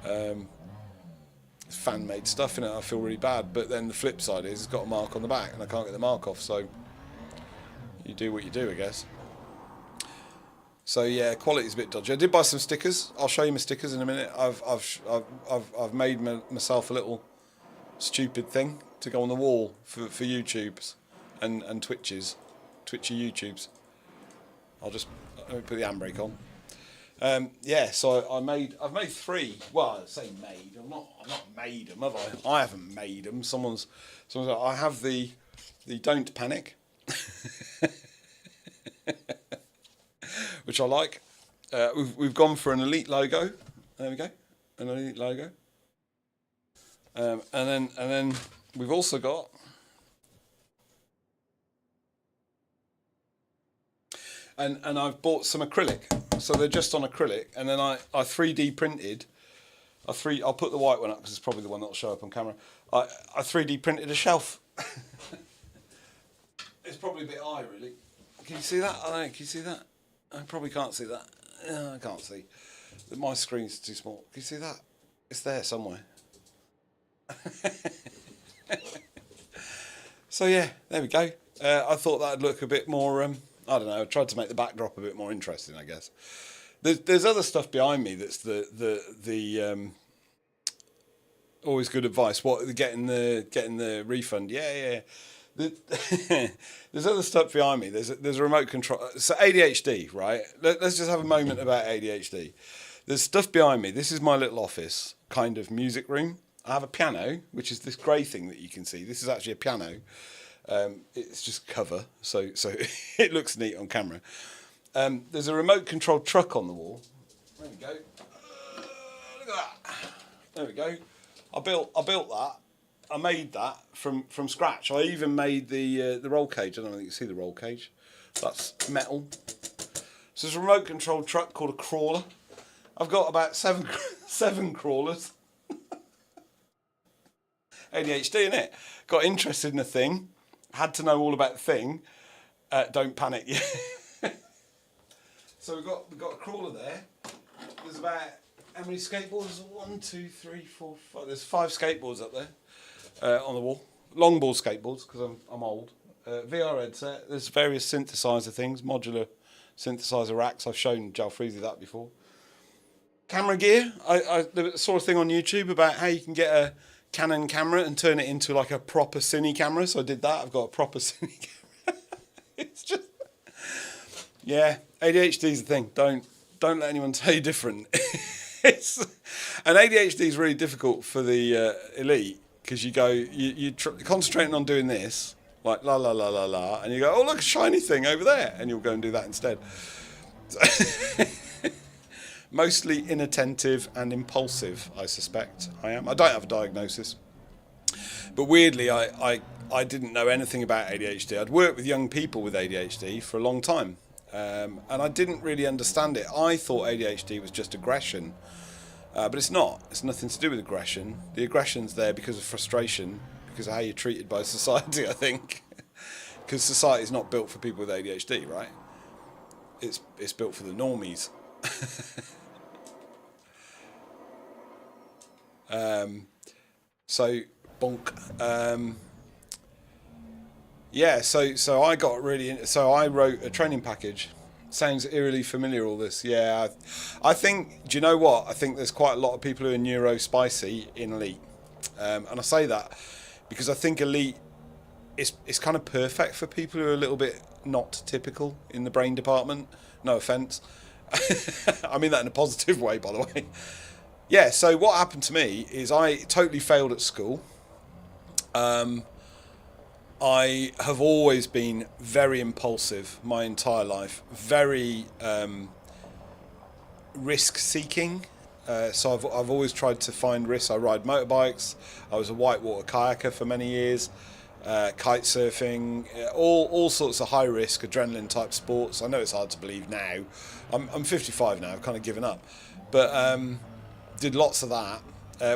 It's fan-made stuff in it. I feel really bad. But then the flip side is it's got a mark on the back, and I can't get the mark off. So you do what you do, I guess. So yeah, quality's a bit dodgy. I did buy some stickers. I'll show you my stickers in a minute. I've made myself a little stupid thing to go on the wall for YouTubes and Twitchy YouTubes. Let me put the handbrake on. Yeah, so I've made 3. Well, I say made. I've not made them, have I? I haven't made them. Someone's. I have the Don't Panic, which I like. We've gone for an elite logo. There we go, an elite logo. And then we've also got. And I've bought some acrylic, so they're just on acrylic, and then I 3D printed. I'll put the white one up because it's probably the one that'll show up on camera. I 3D printed a shelf. It's probably a bit high, really. Can you see that? I don't know. Can you see that? I probably can't see that. I can't see. My screen's too small. Can you see that? It's there somewhere. So yeah, there we go. I thought that'd look a bit more I don't know. I tried to make the backdrop a bit more interesting, I guess. There's other stuff behind me that's the always good advice. What getting the refund? Yeah. There's other stuff behind me. There's a remote control. So ADHD, right? Let's just have a moment about ADHD. There's stuff behind me. This is my little office, kind of music room. I have a piano, which is this grey thing that you can see. This is actually a piano. It's just cover, so it looks neat on camera. There's a remote controlled truck on the wall. There we go. Look at that. There we go. I built that. I made that from scratch. I even made the roll cage. I don't know if you can see the roll cage. That's metal. So there's a remote controlled truck called a crawler. I've got about seven crawlers. ADHD, innit? Got interested in a thing. Had to know all about the thing. Don't panic. Yeah. So we've got a crawler there. There's about how many skateboards? 1, 2, 3, 4, 5. There's 5 skateboards up there on the wall. Longboard skateboards because I'm old. VR headset. There's various synthesizer things, modular synthesizer racks. I've shown Jalfreezy that before. Camera gear. I saw a thing on YouTube about how you can get a Canon camera and turn it into like a proper cine camera. So I did that. I've got a proper cine camera. It's just, yeah, ADHD is the thing. Don't let anyone tell you different. And ADHD is really difficult for the elite because you're concentrating on doing this, like la la la la la, and you go, oh look, a shiny thing over there, and you'll go and do that instead. Mostly inattentive and impulsive, I suspect I am. I don't have a diagnosis. But weirdly, I didn't know anything about ADHD. I'd worked with young people with ADHD for a long time. And I didn't really understand it. I thought ADHD was just aggression. But it's not. It's nothing to do with aggression. The aggression's there because of frustration, because of how you're treated by society, I think. Because society's not built for people with ADHD, right? It's built for the normies. So bonk. Yeah, so I got really so I wrote a training package. Sounds eerily familiar, all this. Yeah, I think, do you know what? I think there's quite a lot of people who are neuro-spicy in elite. And I say that because I think elite is kind of perfect for people who are a little bit not typical in the brain department. No offence. I mean that in a positive way, by the way. Yeah, so what happened to me is I totally failed at school. I have always been very impulsive my entire life, very risk-seeking. So I've always tried to find risks. I ride motorbikes. I was a whitewater kayaker for many years, kite surfing, all sorts of high-risk adrenaline-type sports. I know it's hard to believe now. I'm 55 now. I've kind of given up, but did lots of that.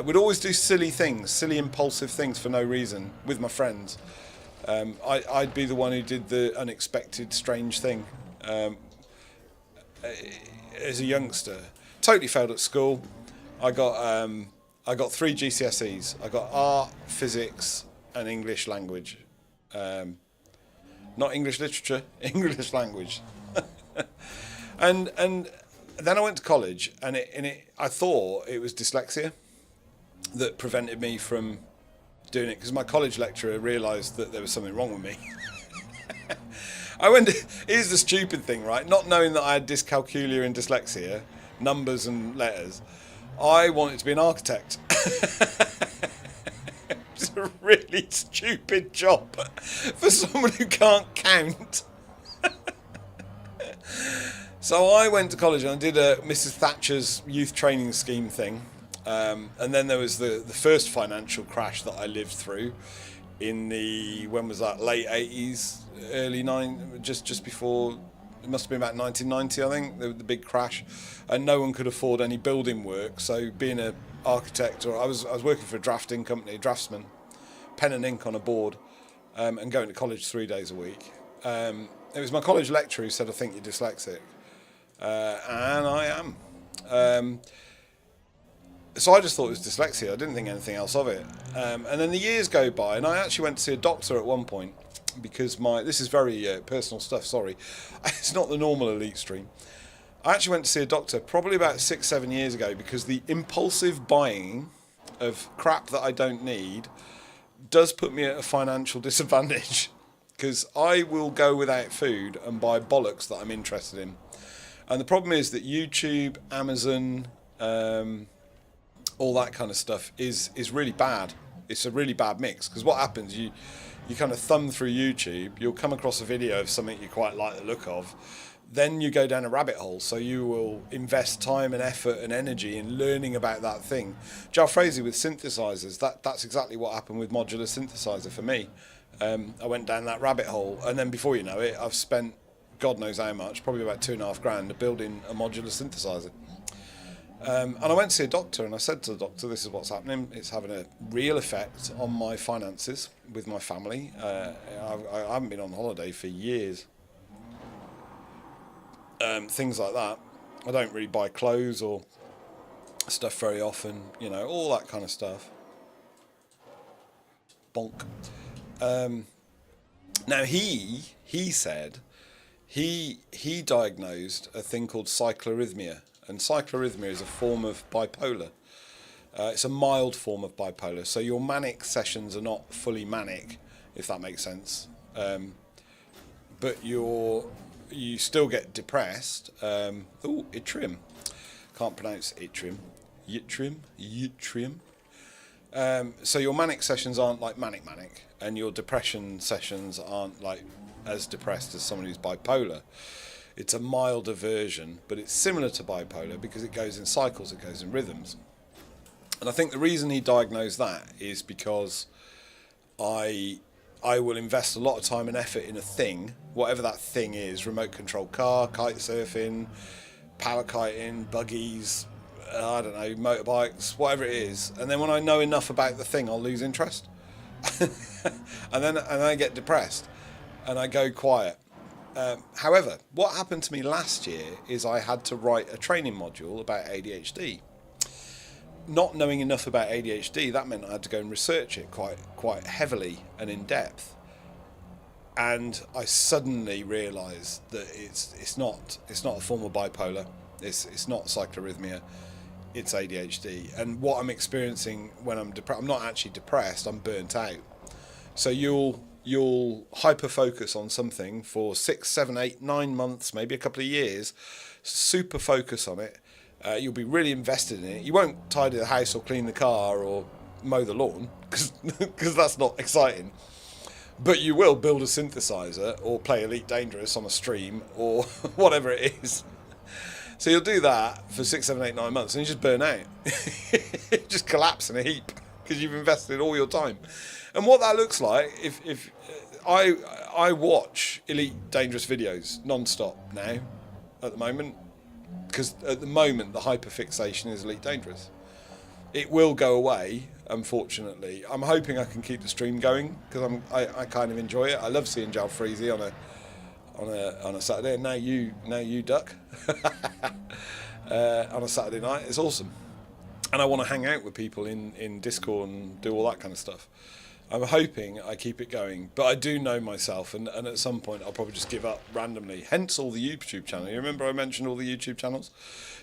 We'd always do silly things, silly impulsive things for no reason with my friends. I'd be the one who did the unexpected, strange thing as a youngster. Totally failed at school. I got 3 GCSEs. I got art, physics, and English language. Not English literature, English language. and then I went to college, and I thought it was dyslexia that prevented me from doing it, because my college lecturer realised that there was something wrong with me. Here's the stupid thing, right? Not knowing that I had dyscalculia and dyslexia, numbers and letters, I wanted to be an architect. It's a really stupid job for someone who can't count. So I went to college and I did a Mrs. Thatcher's youth training scheme thing. And then there was the first financial crash that I lived through in the, when was that, late 80s, early 90s, just before, it must have been about 1990, I think, the big crash, and no one could afford any building work. So being an architect, or I was working for a drafting company, draftsman, pen and ink on a board, and going to college 3 days a week. It was my college lecturer who said, I think you're dyslexic. And I am. So I just thought it was dyslexia. I didn't think anything else of it. And then the years go by, and I actually went to see a doctor at one point. because this is very personal stuff, sorry. It's not the normal elite stream. I actually went to see a doctor probably about 6-7 years ago because the impulsive buying of crap that I don't need does put me at a financial disadvantage, because I will go without food and buy bollocks that I'm interested in. And the problem is that YouTube, Amazon, all that kind of stuff is really bad. It's a really bad mix, because what happens, you kind of thumb through YouTube, you'll come across a video of something you quite like the look of, then you go down a rabbit hole, so you will invest time and effort and energy in learning about that thing. Jalfrezi with synthesizers, that's exactly what happened with modular synthesizer for me. I went down that rabbit hole, and then before you know it, I've spent God knows how much, probably about $2,500 building a modular synthesizer. And I went to see a doctor, and I said to the doctor, this is what's happening. It's having a real effect on my finances with my family. I haven't been on holiday for years. Things like that. I don't really buy clothes or stuff very often, all that kind of stuff. Bonk. Now he said he diagnosed a thing called cyclorhythmia, and cyclorhythmia is a form of bipolar. It's a mild form of bipolar, so your manic sessions are not fully manic, if that makes sense. But you still get depressed. Yttrium. Can't pronounce yttrium. Yttrium. So your manic sessions aren't like manic, and your depression sessions aren't like as depressed as someone who's bipolar. It's a milder version, but it's similar to bipolar because it goes in cycles, it goes in rhythms. And I think the reason he diagnosed that is because I will invest a lot of time and effort in a thing, whatever that thing is, remote control car, kite surfing, parakiting, buggies, I don't know, motorbikes, whatever it is. And then when I know enough about the thing, I'll lose interest. and then I get depressed and I go quiet. However, what happened to me last year is I had to write a training module about ADHD. Not knowing enough about ADHD, that meant I had to go and research it quite heavily and in depth. And I suddenly realised that it's not a form of bipolar. It's not cyclorhythmia. It's ADHD. And what I'm experiencing when I'm depressed, I'm not actually depressed. I'm burnt out. So you'll hyper focus on something for 6, 7, 8, 9 months, maybe a couple of years. Super focus on it. You'll be really invested in it. You won't tidy the house or clean the car or mow the lawn because that's not exciting. But you will build a synthesizer or play Elite Dangerous on a stream or whatever it is. So you'll do that for 6, 7, 8, 9 months and you just burn out. You just collapse in a heap because you've invested all your time. And what that looks like, if I watch Elite Dangerous videos non-stop now at the moment, because at the moment the hyperfixation is Elite Dangerous. It will go away, unfortunately. I'm hoping I can keep the stream going because I kind of enjoy it. I love seeing Jalfrezi on a Saturday, and now you duck on a Saturday night. It's awesome, and I want to hang out with people in Discord and do all that kind of stuff. I'm hoping I keep it going, but I do know myself, and at some point I'll probably just give up randomly. Hence all the YouTube channel. You remember I mentioned all the YouTube channels?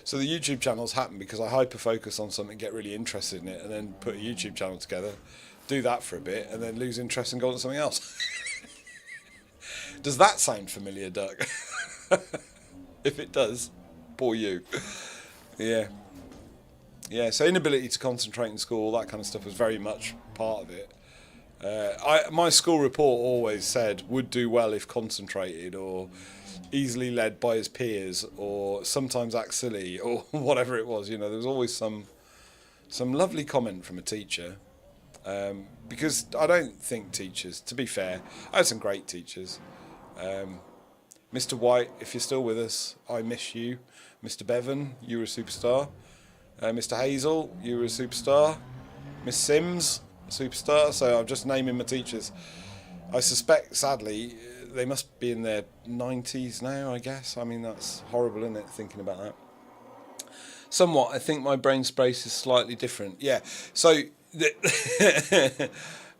So the YouTube channels happen because I hyper-focus on something, get really interested in it, and then put a YouTube channel together, do that for a bit, and then lose interest and go on to something else. Does that sound familiar, Duck? If it does, poor you. Yeah. Yeah, so inability to concentrate in school, that kind of stuff was very much part of it. My school report always said would do well if concentrated, or easily led by his peers, or sometimes act silly, or whatever it was. There was always some lovely comment from a teacher, because I don't think teachers, to be fair, I had some great teachers. Mr. White, if you're still with us, I miss you. Mr. Bevan, you were a superstar. Mr. Hazel, you were a superstar. Miss Sims, superstar. So I'm just naming my teachers. I suspect, sadly, they must be in their 90s now, I guess. I mean, that's horrible, isn't it, thinking about that? Somewhat. I think my brain space is slightly different. Yeah. So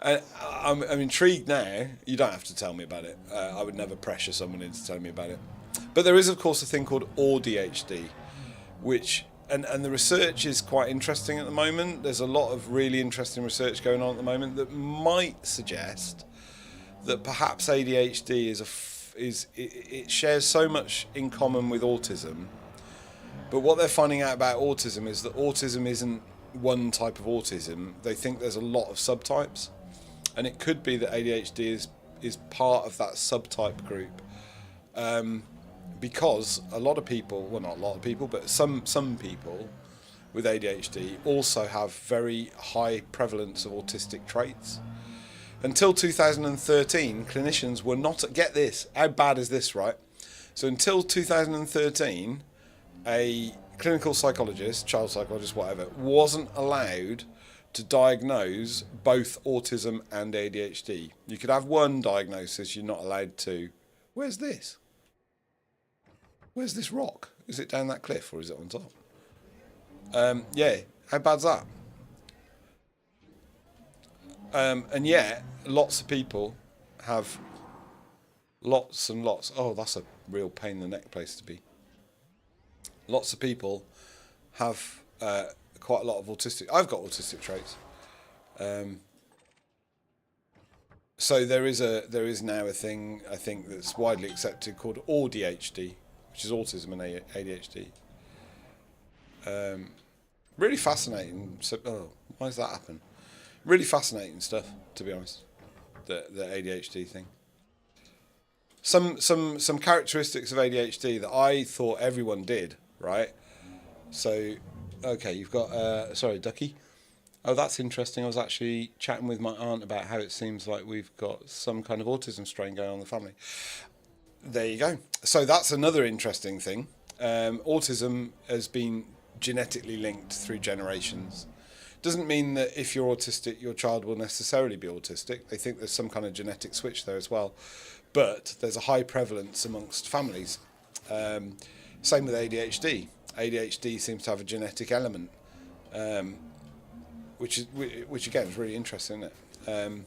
I'm intrigued now. You don't have to tell me about it. I would never pressure someone into telling me about it. But there is, of course, a thing called ADHD, which and the research is quite interesting at the moment. There's a lot of really interesting research going on at the moment that might suggest that perhaps ADHD it shares so much in common with autism. But what they're finding out about autism is that autism isn't one type of autism. They think there's a lot of subtypes, and it could be that ADHD is part of that subtype group. Because a lot of people, well, not a lot of people, but some people with ADHD also have very high prevalence of autistic traits. Until 2013, clinicians were not, get this, how bad is this, right? So until 2013, a clinical psychologist, child psychologist, whatever, wasn't allowed to diagnose both autism and ADHD. You could have one diagnosis, you're not allowed to. Where's this? Where's this rock? Is it down that cliff or is it on top? Yeah, how bad's that? And yet, lots of people have lots and lots. Oh, that's a real pain in the neck place to be. Lots of people have quite a lot of autistic. I've got autistic traits. So there is now a thing I think that's widely accepted called ADHD, which is autism and ADHD. Really fascinating. So, why does that happen? Really fascinating stuff, to be honest. The ADHD thing. Some characteristics of ADHD that I thought everyone did, right? So, okay, you've got sorry, Ducky. Oh, that's interesting. I was actually chatting with my aunt about how it seems like we've got some kind of autism strain going on in the family. There you go. So that's another interesting thing. Autism has been genetically linked through generations. Doesn't mean that if you're autistic, your child will necessarily be autistic. They think there's some kind of genetic switch there as well. But there's a high prevalence amongst families. Same with ADHD. ADHD seems to have a genetic element, which again is really interesting, isn't it?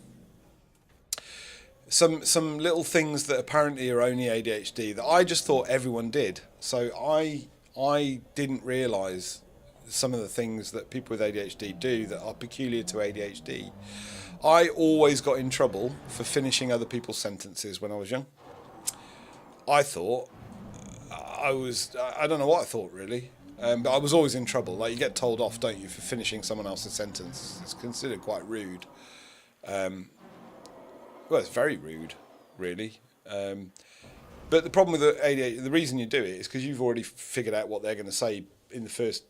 Some little things that apparently are only ADHD that I just thought everyone did. So I didn't realise some of the things that people with ADHD do that are peculiar to ADHD. I always got in trouble for finishing other people's sentences when I was young. I thought I don't know what I thought really, but I was always in trouble. Like, you get told off, don't you, for finishing someone else's sentence. It's considered quite rude. Well, it's very rude, really. But the problem with ADHD, the reason you do it is because you've already figured out what they're going to say in the first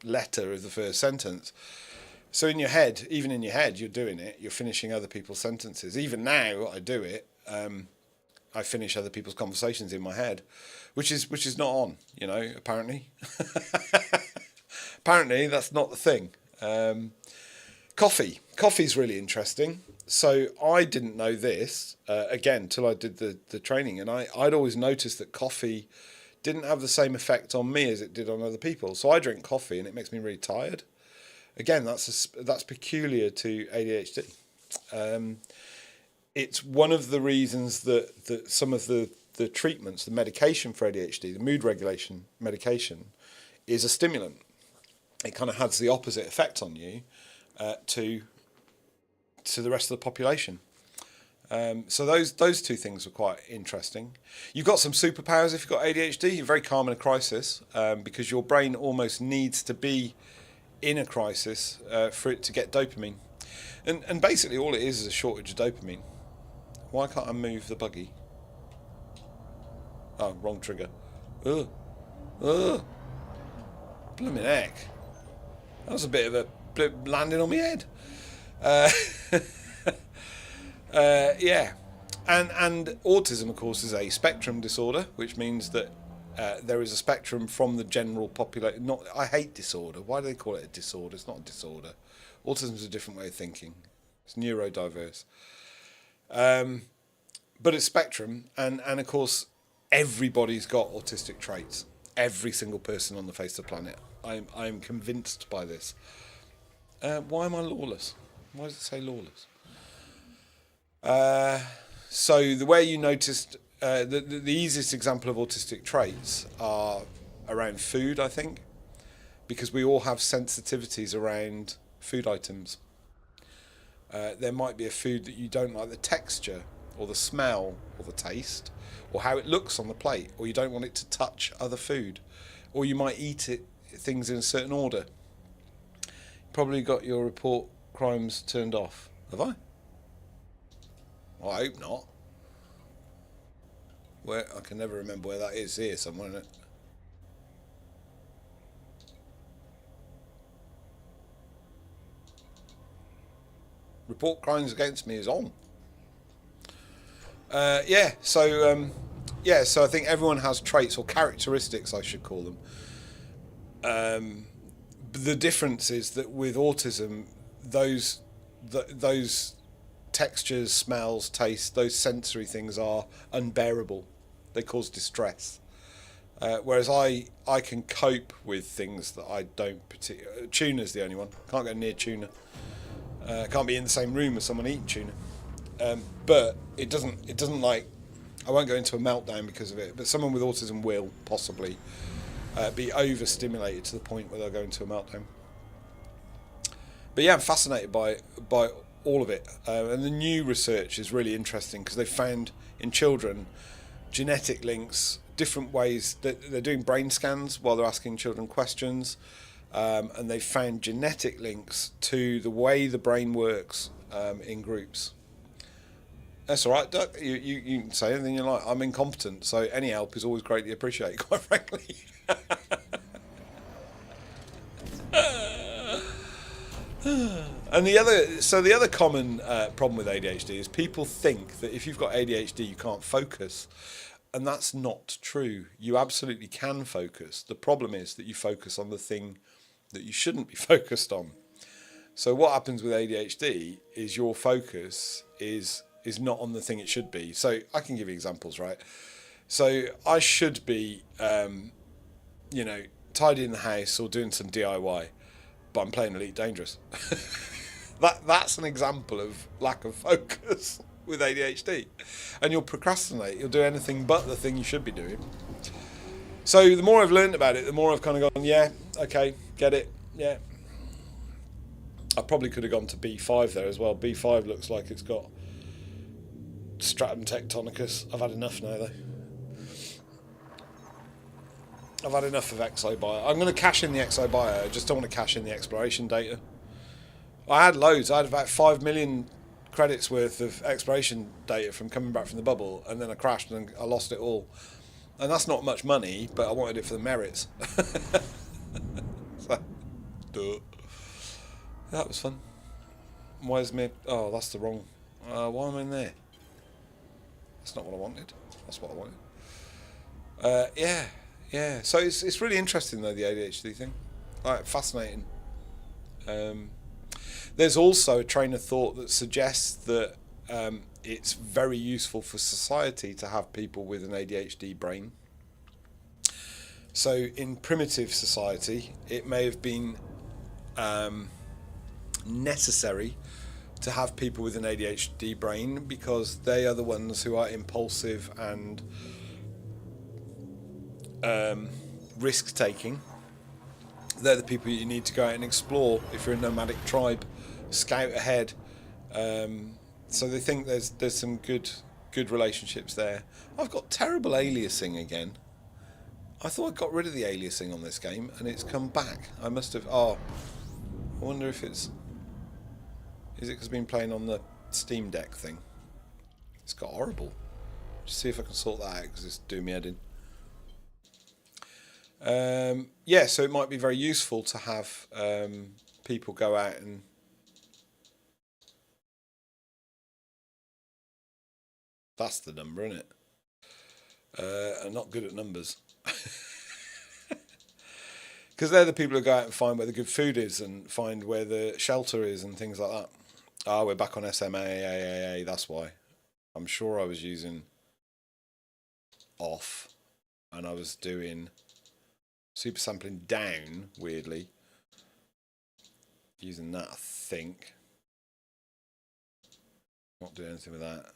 letter of the first sentence. So in your head, even in your head, you're doing it. You're finishing other people's sentences. Even now, I do it. I finish other people's conversations in my head, which is not on, apparently. Apparently, that's not the thing. Coffee's really interesting. So I didn't know this, again, till I did the training. And I'd always noticed that coffee didn't have the same effect on me as it did on other people. So I drink coffee and it makes me really tired. Again, that's peculiar to ADHD. It's one of the reasons that some of the treatments, the medication for ADHD, the mood regulation medication, is a stimulant. It kind of has the opposite effect on you to the rest of the population. So those two things are quite interesting. You've got some superpowers if you've got ADHD. You're very calm in a crisis because your brain almost needs to be in a crisis for it to get dopamine. And basically all it is a shortage of dopamine. Why can't I move the buggy? Oh, wrong trigger. Ugh. Blooming heck. That was a bit of a landing on my head. Yeah. And autism, of course, is a spectrum disorder, which means that there is a spectrum from the general population. I hate disorder. Why do they call it a disorder? It's not a disorder. Autism is a different way of thinking. It's neurodiverse. But it's spectrum, and of course, everybody's got autistic traits. Every single person on the face of the planet. I'm convinced by this. Why am I lawless? Why does it say lawless? So the way you noticed, the easiest example of autistic traits are around food, I think, because we all have sensitivities around food items. There might be a food that you don't like the texture or the smell or the taste or how it looks on the plate, or you don't want it to touch other food, or you might eat things in a certain order. Probably got your report crimes turned off. Have I? Well, I hope not. Where I can never remember where that is. Here somewhere, isn't it? Report crimes against me is on. So I think everyone has traits or characteristics, I should call them. The difference is that with autism, those textures, smells, tastes, those sensory things are unbearable. They cause distress. Whereas I can cope with things that I don't particularly. Tuna's the only one. Can't go near tuna. Can't be in the same room as someone eating tuna. But it doesn't like. I won't go into a meltdown because of it. But someone with autism will possibly be overstimulated to the point where they'll go into a meltdown. But yeah, I'm fascinated by all of it. And the new research is really interesting because they found in children genetic links, different ways that they're doing brain scans while they're asking children questions. And they found genetic links to the way the brain works in groups. That's all right, Duck. You can say anything you like. I'm incompetent, so any help is always greatly appreciated, quite frankly. And the other common problem with ADHD is people think that if you've got ADHD you can't focus, and that's not true. You absolutely can focus. The problem is that you focus on the thing that you shouldn't be focused on. So what happens with ADHD is your focus is not on the thing it should be. So I can give you examples, right? So I should be, tidying the house or doing some DIY, but I'm playing Elite Dangerous. That's an example of lack of focus with ADHD. And you'll procrastinate. You'll do anything but the thing you should be doing. So the more I've learned about it, the more I've kind of gone, yeah, okay, get it, yeah. I probably could have gone to B5 there as well. B5 looks like it's got stratum tectonicus. I've had enough now, though. I've had enough of ExoBio. I'm going to cash in the ExoBio. I just don't want to cash in the exploration data. I had loads. I had about 5 million credits worth of exploration data from coming back from the bubble, and then I crashed and I lost it all. And that's not much money, but I wanted it for the merits. So, duh. That was fun. Why is me? Oh, that's the wrong. Why am I in there? That's not what I wanted. That's what I wanted. Yeah. So it's really interesting though, the ADHD thing. Like, fascinating. There's also a train of thought that suggests that it's very useful for society to have people with an ADHD brain. So in primitive society, it may have been necessary to have people with an ADHD brain because they are the ones who are impulsive and risk-taking. They're the people you need to go out and explore if you're a nomadic tribe, scout ahead. So they think there's some good relationships there. I've got terrible aliasing again. I thought I got rid of the aliasing on this game and it's come back. I must have. I wonder if it's. Is it because I've been playing on the Steam Deck thing? It's got horrible. Just see if I can sort that out because it's doing me head in. So it might be very useful to have people go out and. That's the number, isn't it? I'm not good at numbers. Because they're the people who go out and find where the good food is and find where the shelter is and things like that. We're back on SMAAA, that's why. I'm sure I was using off and I was doing super sampling down, weirdly. Using that, I think. Not doing anything with that.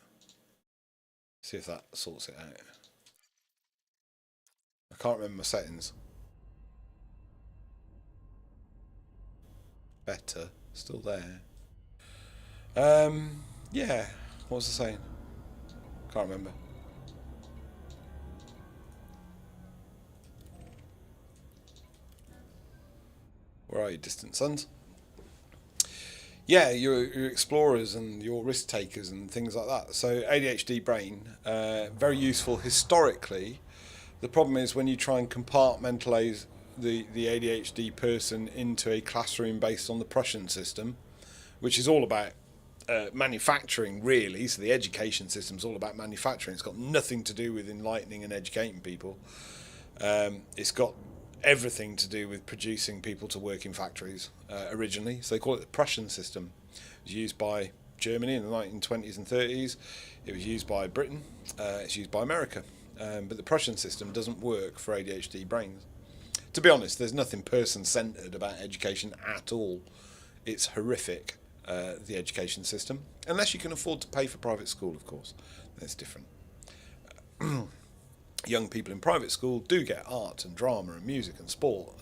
See if that sorts it out. I can't remember my settings. Better. Still there. Yeah. What was I saying? Can't remember. Where are you, distant suns? Yeah, you're explorers and you're risk takers and things like that. So ADHD brain, very useful historically. The problem is when you try and compartmentalise the ADHD person into a classroom based on the Prussian system, which is all about manufacturing, really. So the education system is all about manufacturing. It's got nothing to do with enlightening and educating people. It's got everything to do with producing people to work in factories originally. So they call it the Prussian system. It was used by Germany in the 1920s and 30s. It was used by Britain. It's used by America. But the Prussian system doesn't work for ADHD brains. To be honest, there's nothing person-centred about education at all. It's horrific, the education system. Unless you can afford to pay for private school, of course. That's different. Young people in private school do get art and drama and music and sport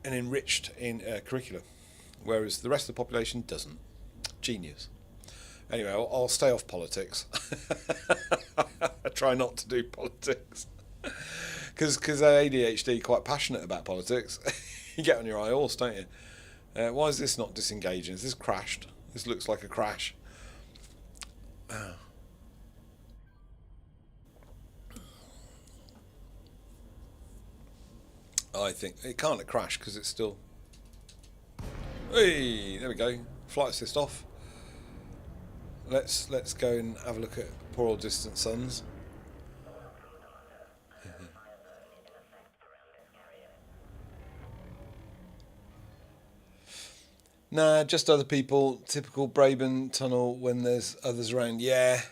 and enriched in curricula, whereas the rest of the population doesn't. Genius. Anyway, I'll stay off politics. I try not to do politics because ADHD quite passionate about politics. You get on your high horse, don't you? Why is this not disengaging? Is this crashed? This looks like a crash. I think it can't have crashed because it's still. Hey, there we go. Flight assist off. Let's go and have a look at poor old distant suns. Nah, just other people. Typical Braben tunnel when there's others around. Yeah,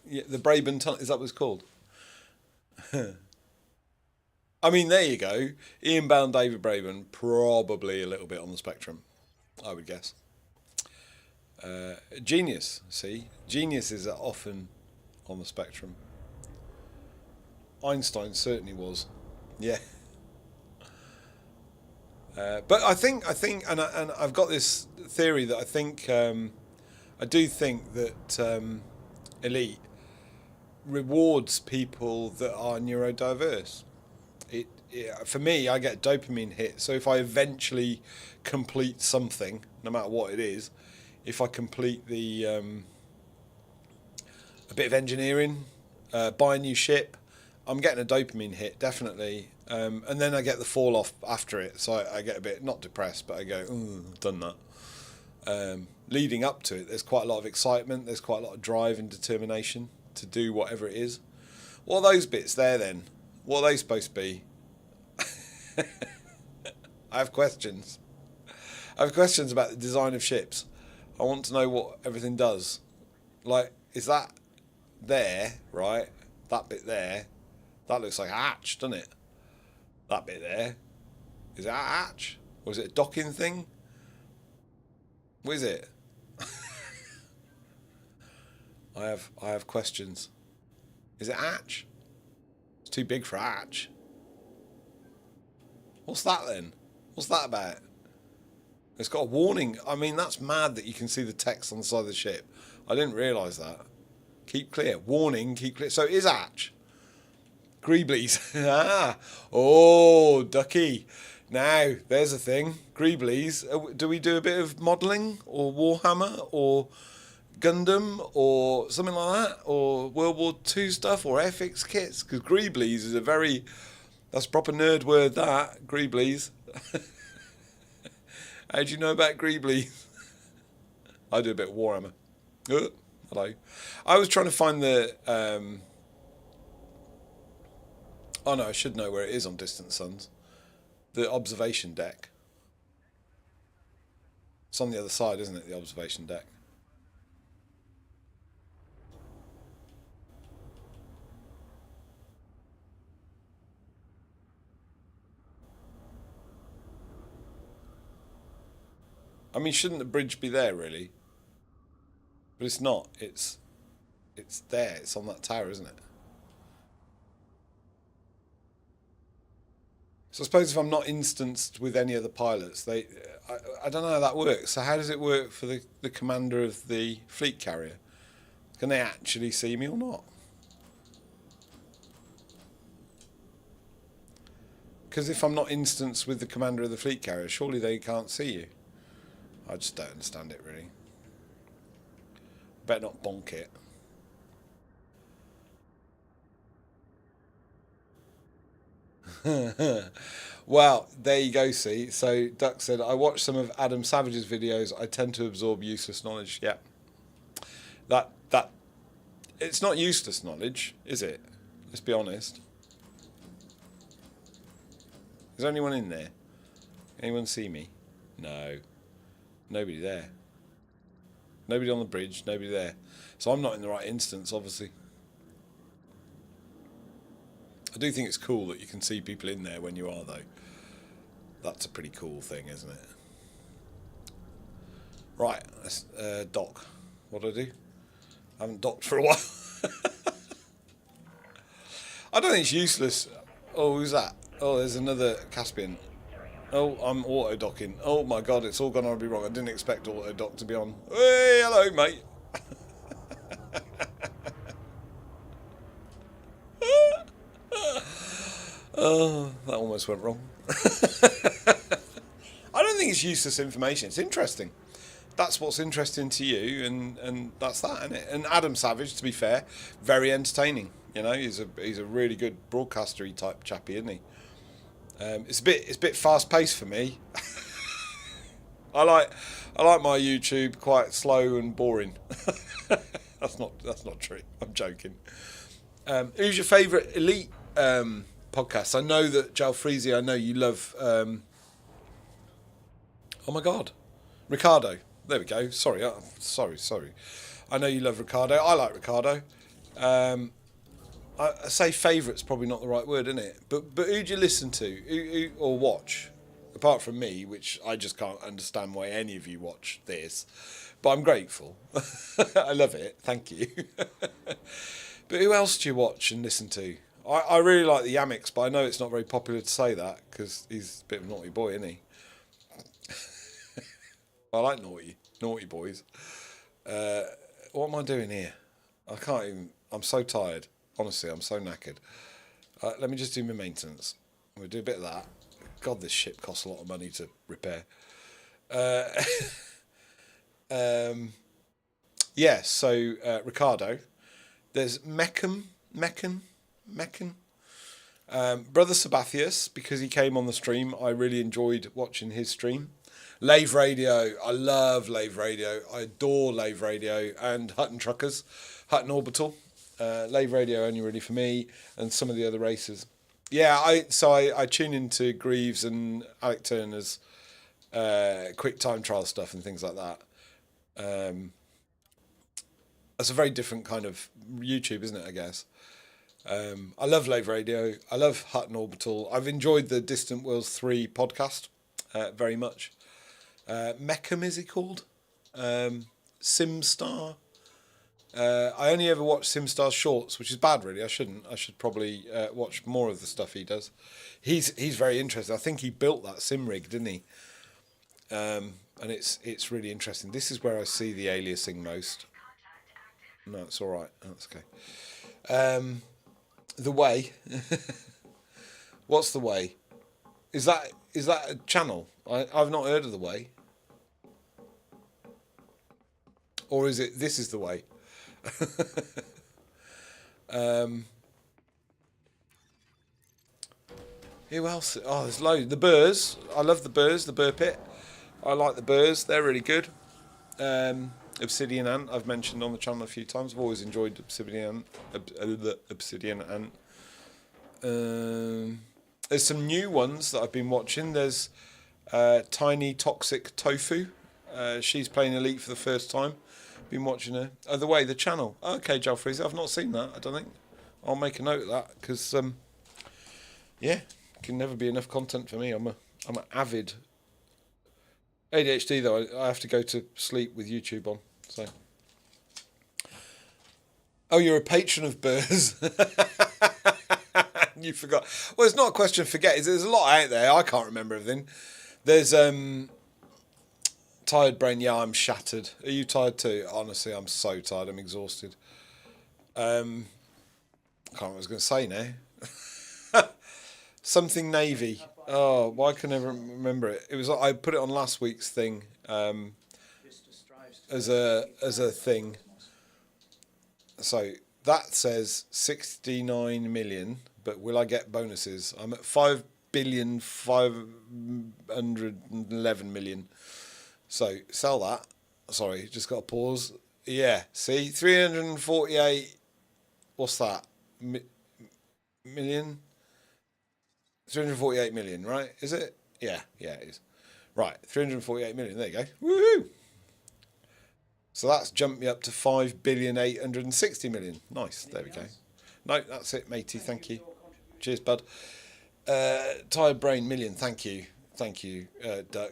the Braben tunnel, is that what it's called? I mean, there you go. Ian Bound, David Braben, probably a little bit on the spectrum, I would guess. Genius, see? Geniuses are often on the spectrum. Einstein certainly was. Yeah. But I think, and I've got this theory that I do think that elite rewards people that are neurodiverse. For me, I get a dopamine hit. So if I eventually complete something, no matter what it is, if I complete a bit of engineering, buy a new ship, I'm getting a dopamine hit, definitely. And then I get the fall off after it. So I get a bit, not depressed, but I go, I've done that. Leading up to it, there's quite a lot of excitement. There's quite a lot of drive and determination to do whatever it is. What are those bits there then? What are they supposed to be? I have questions. I have questions about the design of ships. I want to know what everything does. Like, is that there, right? That bit there. That looks like a hatch, doesn't it? That bit there. Is it a hatch? Or is it a docking thing? What is it? I have questions. Is it a hatch? It's too big for a hatch. What's that then? What's that about? It's got a warning. I mean, that's mad that you can see the text on the side of the ship. I didn't realise that. Keep clear. Warning, keep clear. So it is hatch. Greeblies. Ah. Oh, ducky. Now, there's a thing. Greeblies. Do we do a bit of modelling? Or Warhammer? Or Gundam? Or something like that? Or World War II stuff? Or FX kits? Because Greeblies is a very... That's a proper nerd word, that. Greeblies. How do you know about Greeblies? I do a bit of Warhammer. Hello. I was trying to find the... Oh no, I should know where it is on Distant Suns. The observation deck. It's on the other side, isn't it? The observation deck. I mean, shouldn't the bridge be there, really? But it's not. It's there. It's on that tower, isn't it? So I suppose if I'm not instanced with any of the pilots, I don't know how that works. So how does it work for the commander of the fleet carrier? Can they actually see me or not? Because if I'm not instanced with the commander of the fleet carrier, surely they can't see you. I just don't understand it, really. Better not bonk it. Well, there you go, see. So Duck said, I watched some of Adam Savage's videos. I tend to absorb useless knowledge. Yeah. That it's not useless knowledge, is it? Let's be honest. Is there anyone in there? Anyone see me? No. Nobody there. Nobody on the bridge, nobody there. So I'm not in the right instance, obviously. I do think it's cool that you can see people in there when you are, though. That's a pretty cool thing, isn't it? Right, let's dock. What do I do? I haven't docked for a while. I don't think it's useless. Oh, who's that? Oh, there's another Caspian. Oh, I'm auto-docking. Oh my god, it's all gone horribly wrong. I didn't expect auto-dock to be on. Hey, hello, mate. Oh, that almost went wrong. I don't think it's useless information. It's interesting. That's what's interesting to you, and that's that, isn't it? And Adam Savage, to be fair, very entertaining. You know, he's a really good broadcaster-y type chappy, isn't he? It's a bit fast paced for me. I like my YouTube quite slow and boring. That's not true. I'm joking. Who's your favourite elite podcast? I know that Jalfreezy, I know you love. Oh my God, Ricardo. There we go. Sorry. I know you love Ricardo. I like Ricardo. I say favourite's probably not the right word, isn't it? But who do you listen to who, or watch? Apart from me, which I just can't understand why any of you watch this. But I'm grateful. I love it. Thank you. But who else do you watch and listen to? I really like the Yamix, but I know it's not very popular to say that because he's a bit of a naughty boy, isn't he? I like naughty boys. What am I doing here? I can't even. I'm so tired. Honestly, I'm so knackered. Let me just do my maintenance. We'll do a bit of that. God, this ship costs a lot of money to repair. Yeah, so Ricardo. There's Meccan. Brother Sabathius, because he came on the stream, I really enjoyed watching his stream. Lave Radio, I love Lave Radio. I adore Lave Radio and Hutton Truckers, Hutton Orbital. Lave Radio only really for me and some of the other racers. Yeah, I tune into Greaves and Alec Turner's quick time trial stuff and things like that. That's a very different kind of YouTube, isn't it, I guess? I love Lave Radio. I love Hutton Orbital. I've enjoyed the Distant Worlds 3 podcast very much. Meckham, is he called? Simstar. I only ever watch Simstar's shorts, which is bad, really. I shouldn't. I should probably watch more of the stuff he does. He's very interesting. I think he built that sim rig, didn't he? And it's really interesting. This is where I see the aliasing most. No, it's all right. That's okay. The Way. What's The Way? Is that a channel? I've not heard of The Way. Or is it This Is The Way? Who else? Oh, there's loads. The Burrs. I love the Burrs, the Burr Pit. I like the Burrs. They're really good. Obsidian Ant, I've mentioned on the channel a few times. I've always enjoyed Obsidian Ant. There's some new ones that I've been watching. There's Tiny Toxic Tofu. She's playing Elite for the first time. Been watching her. Oh, The Way, the channel. Okay, Jalfreezy, I've not seen that. I don't think. I'll make a note of that because, yeah, can never be enough content for me. I'm an avid ADHD though. I have to go to sleep with YouTube on. So Oh, you're a patron of Burrs. You forgot. Well, it's not a question of forget. There's a lot out there. I can't remember everything. There's tired brain. Yeah, I'm shattered. Are you tired too? Honestly, I'm so tired. I'm exhausted. I can't remember what I was going to say now. Something Navy. Oh, why can I never remember it? It was. I put it on last week's thing as a thing. So that says 69 million, but will I get bonuses? I'm at 5,511,000,000. So sell that. Sorry, just got to pause. Yeah, see, 348. What's that? Million? 348 million, right? Is it? Yeah, it is. Right, 348 million. There you go. Woohoo! So that's jumped me up to 5,860,000,000. Nice. There we go. No, that's it, matey. Thank you. Cheers, bud. Tired brain million. Thank you. Doug.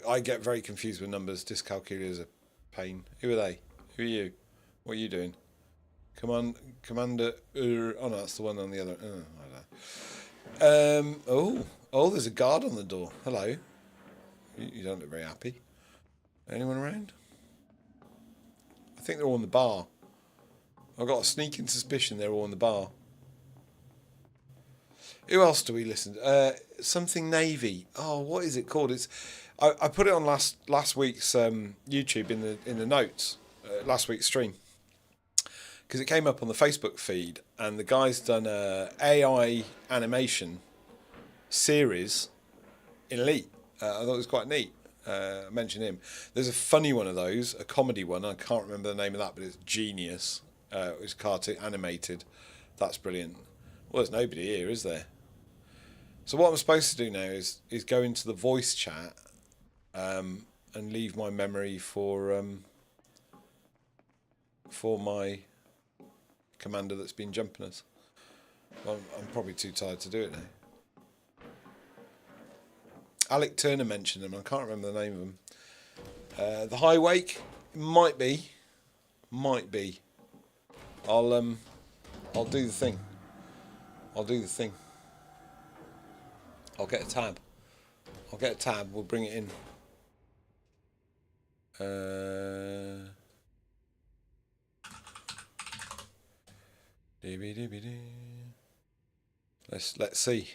I get very confused with numbers. Dyscalculia is a pain. Who are they? Who are you? What are you doing? Commander. Oh no, that's the one on the other. I don't know. Oh, there's a guard on the door. Hello. You don't look very happy. Anyone around? I think they're all in the bar. I've got a sneaking suspicion they're all in the bar. Who else do we listen to? Something Navy. Oh, what is it called? I put it on last week's YouTube in the notes. Last week's stream. Because it came up on the Facebook feed, and the guy's done a AI animation series in Elite. I thought it was quite neat. I mentioned him. There's a funny one of those, a comedy one. I can't remember the name of that, but it's genius. It's cartoon animated. That's brilliant. Well, there's nobody here, is there? So what I'm supposed to do now is go into the voice chat and leave my memory for my commander that's been jumping us. Well, I'm probably too tired to do it now. Alec Turner mentioned him. I can't remember the name of him. The High Wake might be. I'll do the thing. I'll get a tab. We'll bring it in. Let's see.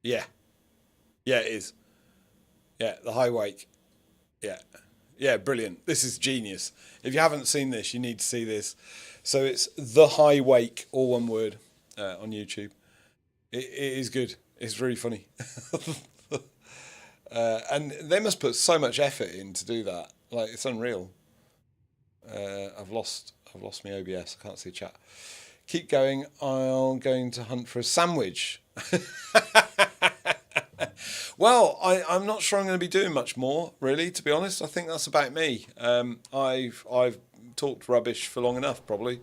Yeah, it is. Yeah, the High Wake. Yeah, brilliant. This is genius. If you haven't seen this, you need to see this. So it's the High Wake, all one word, on YouTube. It is good. It's really funny. And they must put so much effort in to do that. Like, it's unreal. I've lost my OBS. I can't see chat. Keep going. I'm going to hunt for a sandwich. Well, I'm not sure I'm going to be doing much more, really, to be honest. I think that's about me. I've talked rubbish for long enough, probably.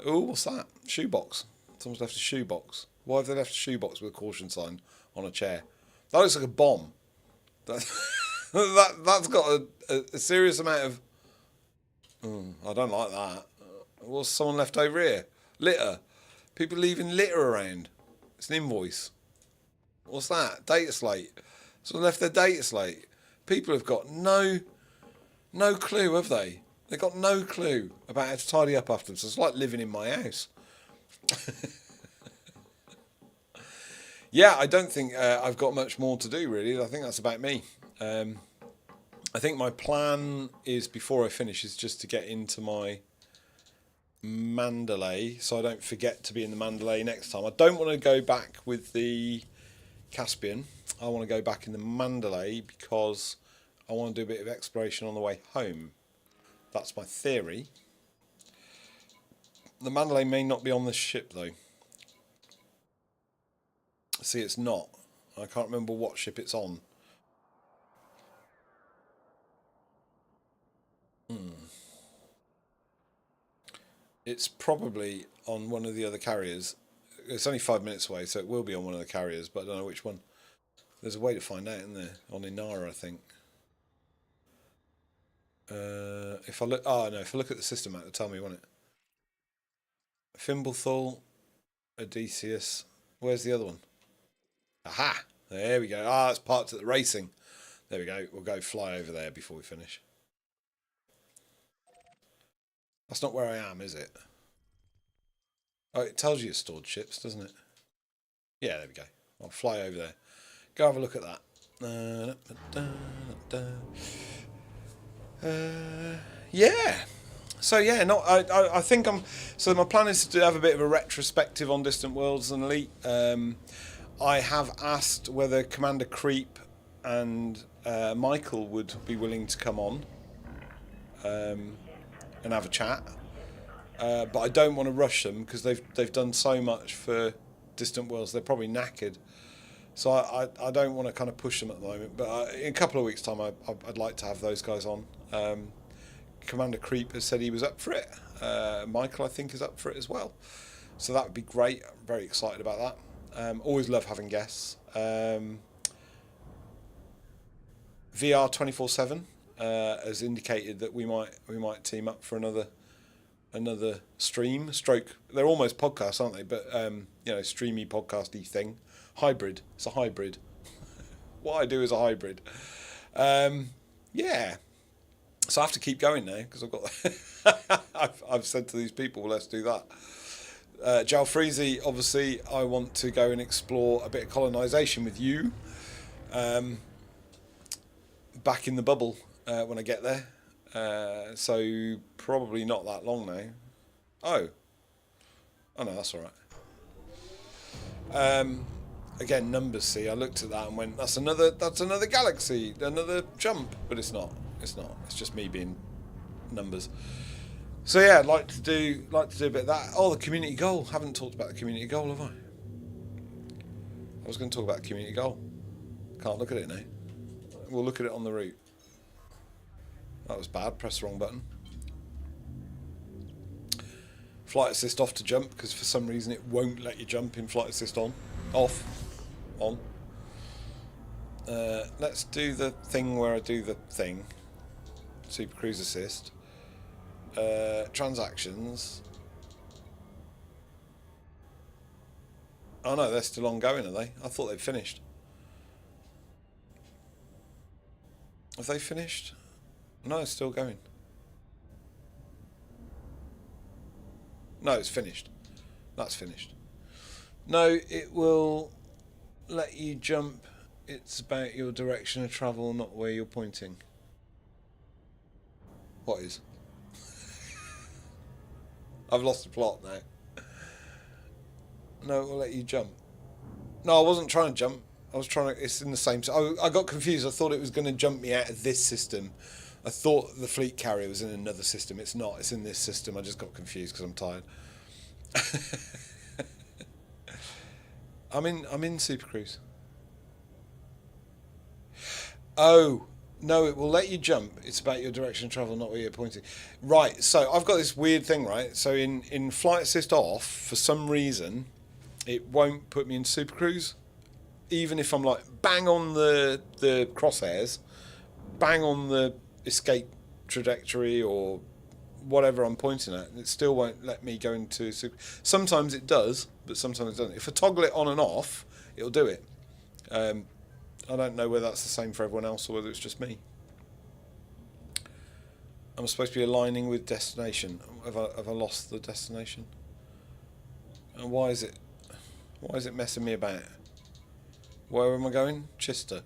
Oh, what's that? Shoebox. Someone's left a shoebox. Why have they left a shoebox with a caution sign on a chair? That looks like a bomb. That's got a serious amount of... I don't like that. What's someone left over here? Litter. People leaving litter around. It's an invoice. What's that? Data slate. Someone left their data slate. People have got no clue, have they? They've got no clue about how to tidy up after themselves. It's like living in my house. Yeah, I don't think I've got much more to do, really. I think that's about me. I think my plan is, before I finish, is just to get into my Mandalay, so I don't forget to be in the Mandalay next time. I don't want to go back with the Caspian. I want to go back in the Mandalay because I want to do a bit of exploration on the way home. That's my theory. The Mandalay may not be on this ship, though. See, it's not. I can't remember what ship it's on. It's probably on one of the other carriers. It's only 5 minutes away, so it will be on one of the carriers, but I don't know which one. There's a way to find out, isn't there? On Inara, I think. If I look at the system map, it'll tell me, won't it? Fimbulthal, Odysseus. Where's the other one? Aha! There we go. It's parked at the racing. There we go. We'll go fly over there before we finish. That's not where I am, is it? Oh, it tells you it's stored ships, doesn't it? Yeah, there we go. I'll fly over there. Go have a look at that. Yeah. So yeah, I think I'm. So my plan is to have a bit of a retrospective on Distant Worlds and Elite. I have asked whether Commander Creep and Michael would be willing to come on and have a chat, but I don't want to rush them because they've done so much for Distant Worlds. They're probably knackered, so I don't want to kind of push them at the moment. But in a couple of weeks' time, I'd like to have those guys on. Commander Creep has said he was up for it. Michael, I think, is up for it as well. So that would be great. I'm very excited about that. Always love having guests. VR 24/7 has indicated that we might team up for another stream. Stroke. They're almost podcasts, aren't they? But streamy podcasty thing. Hybrid. It's a hybrid. What I do is a hybrid. Yeah. So I have to keep going now because I've got. I've said to these people, well, let's do that. Jalfreezy, obviously, I want to go and explore a bit of colonisation with you. Back in the bubble when I get there. So probably not that long now. Oh no, that's all right. Again, numbers. See, I looked at that and went, that's another galaxy, another jump, but it's not. It's not. It's just me being numbers. So yeah, I'd like to do a bit of that. Oh, the community goal. Haven't talked about the community goal, have I? I was going to talk about the community goal. Can't look at it now. We'll look at it on the route. That was bad. Press the wrong button. Flight assist off to jump because for some reason it won't let you jump in flight assist on. Off. On. Let's do the thing where I do the thing. Super Cruise Assist. Transactions. Oh no, they're still ongoing, are they? I thought they'd finished. Have they finished? No, it's still going. No, it's finished. That's finished. No, it will let you jump. It's about your direction of travel, not where you're pointing. What is? I've lost the plot now. No, it will let you jump. No, I wasn't trying to jump. I was trying to... It's in the same... I got confused. I thought it was going to jump me out of this system. I thought the fleet carrier was in another system. It's not. It's in this system. I just got confused because I'm tired. I'm in Super Cruise. Oh, no, it will let you jump. It's about your direction of travel, not where you're pointing. Right, so I've got this weird thing, right? So in Flight Assist off, for some reason, it won't put me in Super Cruise. Even if I'm like bang on the crosshairs, bang on the escape trajectory or whatever I'm pointing at, it still won't let me go into Super. Sometimes it does, but sometimes it doesn't. If I toggle it on and off, it'll do it. I don't know whether that's the same for everyone else or whether it's just me. I'm supposed to be aligning with destination. Have I lost the destination? And why is it messing me about? Where am I going? Chister.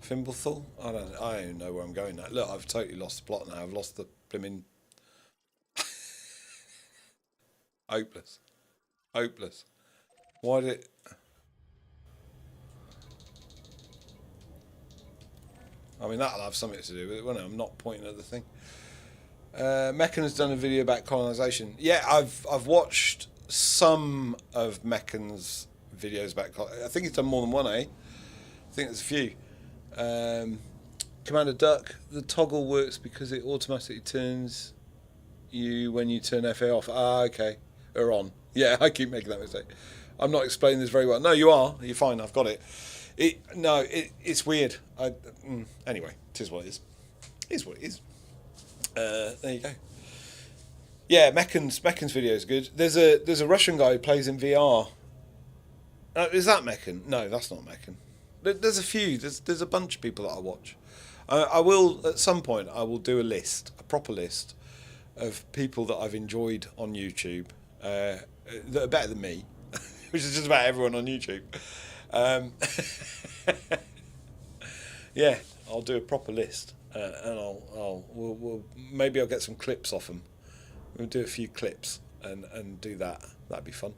Fimbulthal? I don't know where I'm going now. Look, I've totally lost the plot now. I've lost the blimmin'... Hopeless. Hopeless. Why did it... I mean, that'll have something to do with it, won't it? I'm not pointing at the thing. Meccan has done a video about colonisation. Yeah, I've watched some of Meccan's videos about I think he's done more than one, eh? I think there's a few. Commander Duck, the toggle works because it automatically turns you when you turn FA off. Okay. Or on. Yeah, I keep making that mistake. I'm not explaining this very well. No, you are. You're fine. I've got it. It's weird. Anyway, it is what it is. Is what it is. There you go. Yeah, Meccan's video is good. There's a Russian guy who plays in VR. Is that Meccan? No, that's not Meccan. There's a few. There's a bunch of people that I watch. I will at some point. I will do a proper list of people that I've enjoyed on YouTube that are better than me, which is just about everyone on YouTube. Yeah, I'll do a proper list, and maybe I'll get some clips off them. We'll do a few clips and do that. That'd be fun.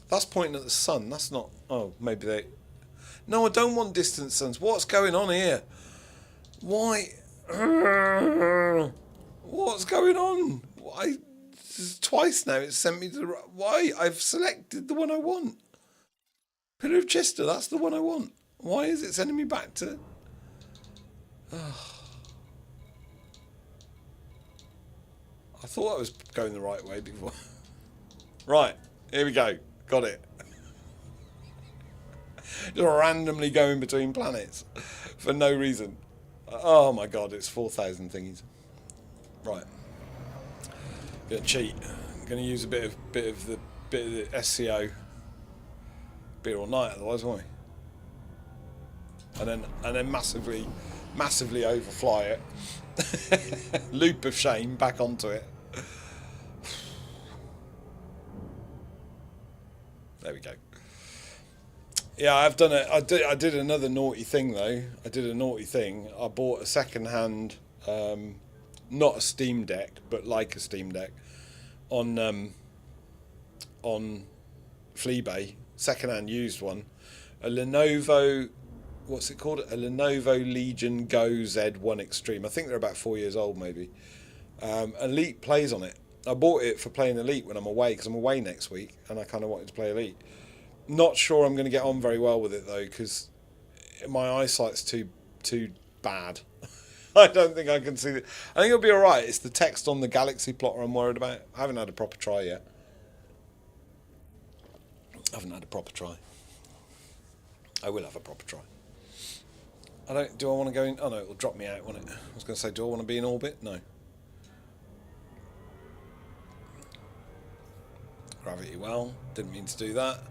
That's pointing at the sun. That's not. Oh, maybe they. No, I don't want distant suns. What's going on here? Why? What's going on? Why? Twice now it's sent me to the. Why? I've selected the one I want. Pillar of Chester. That's the one I want. Why is it sending me back to? I thought I was going the right way before. Right, here we go. Got it. Just randomly going between planets for no reason. Oh my god, it's 4,000 thingies. Right. Gonna cheat. Gonna use a bit of the SCO. Be here all night otherwise, won't we? And then massively overfly it. Loop of shame back onto it. There we go. Yeah, I've done it. I did another naughty thing though. I did a naughty thing. I bought a second-hand, not a Steam Deck, but like a Steam Deck, on Fleabay, second-hand used one, a Lenovo. What's it called? A Lenovo Legion Go Z1 Extreme. I think they're about 4 years old, maybe. Elite plays on it. I bought it for playing Elite when I'm away, because I'm away next week, and I kind of wanted to play Elite. Not sure I'm going to get on very well with it though, because my eyesight's too bad. I don't think I can see it. I think it'll be all right. It's the text on the Galaxy plotter I'm worried about. I haven't had a proper try yet. I will have a proper try. Do I want to go in? Oh no, it'll drop me out, won't it? I was going to say, do I want to be in orbit? No. Gravity well. Didn't mean to do that.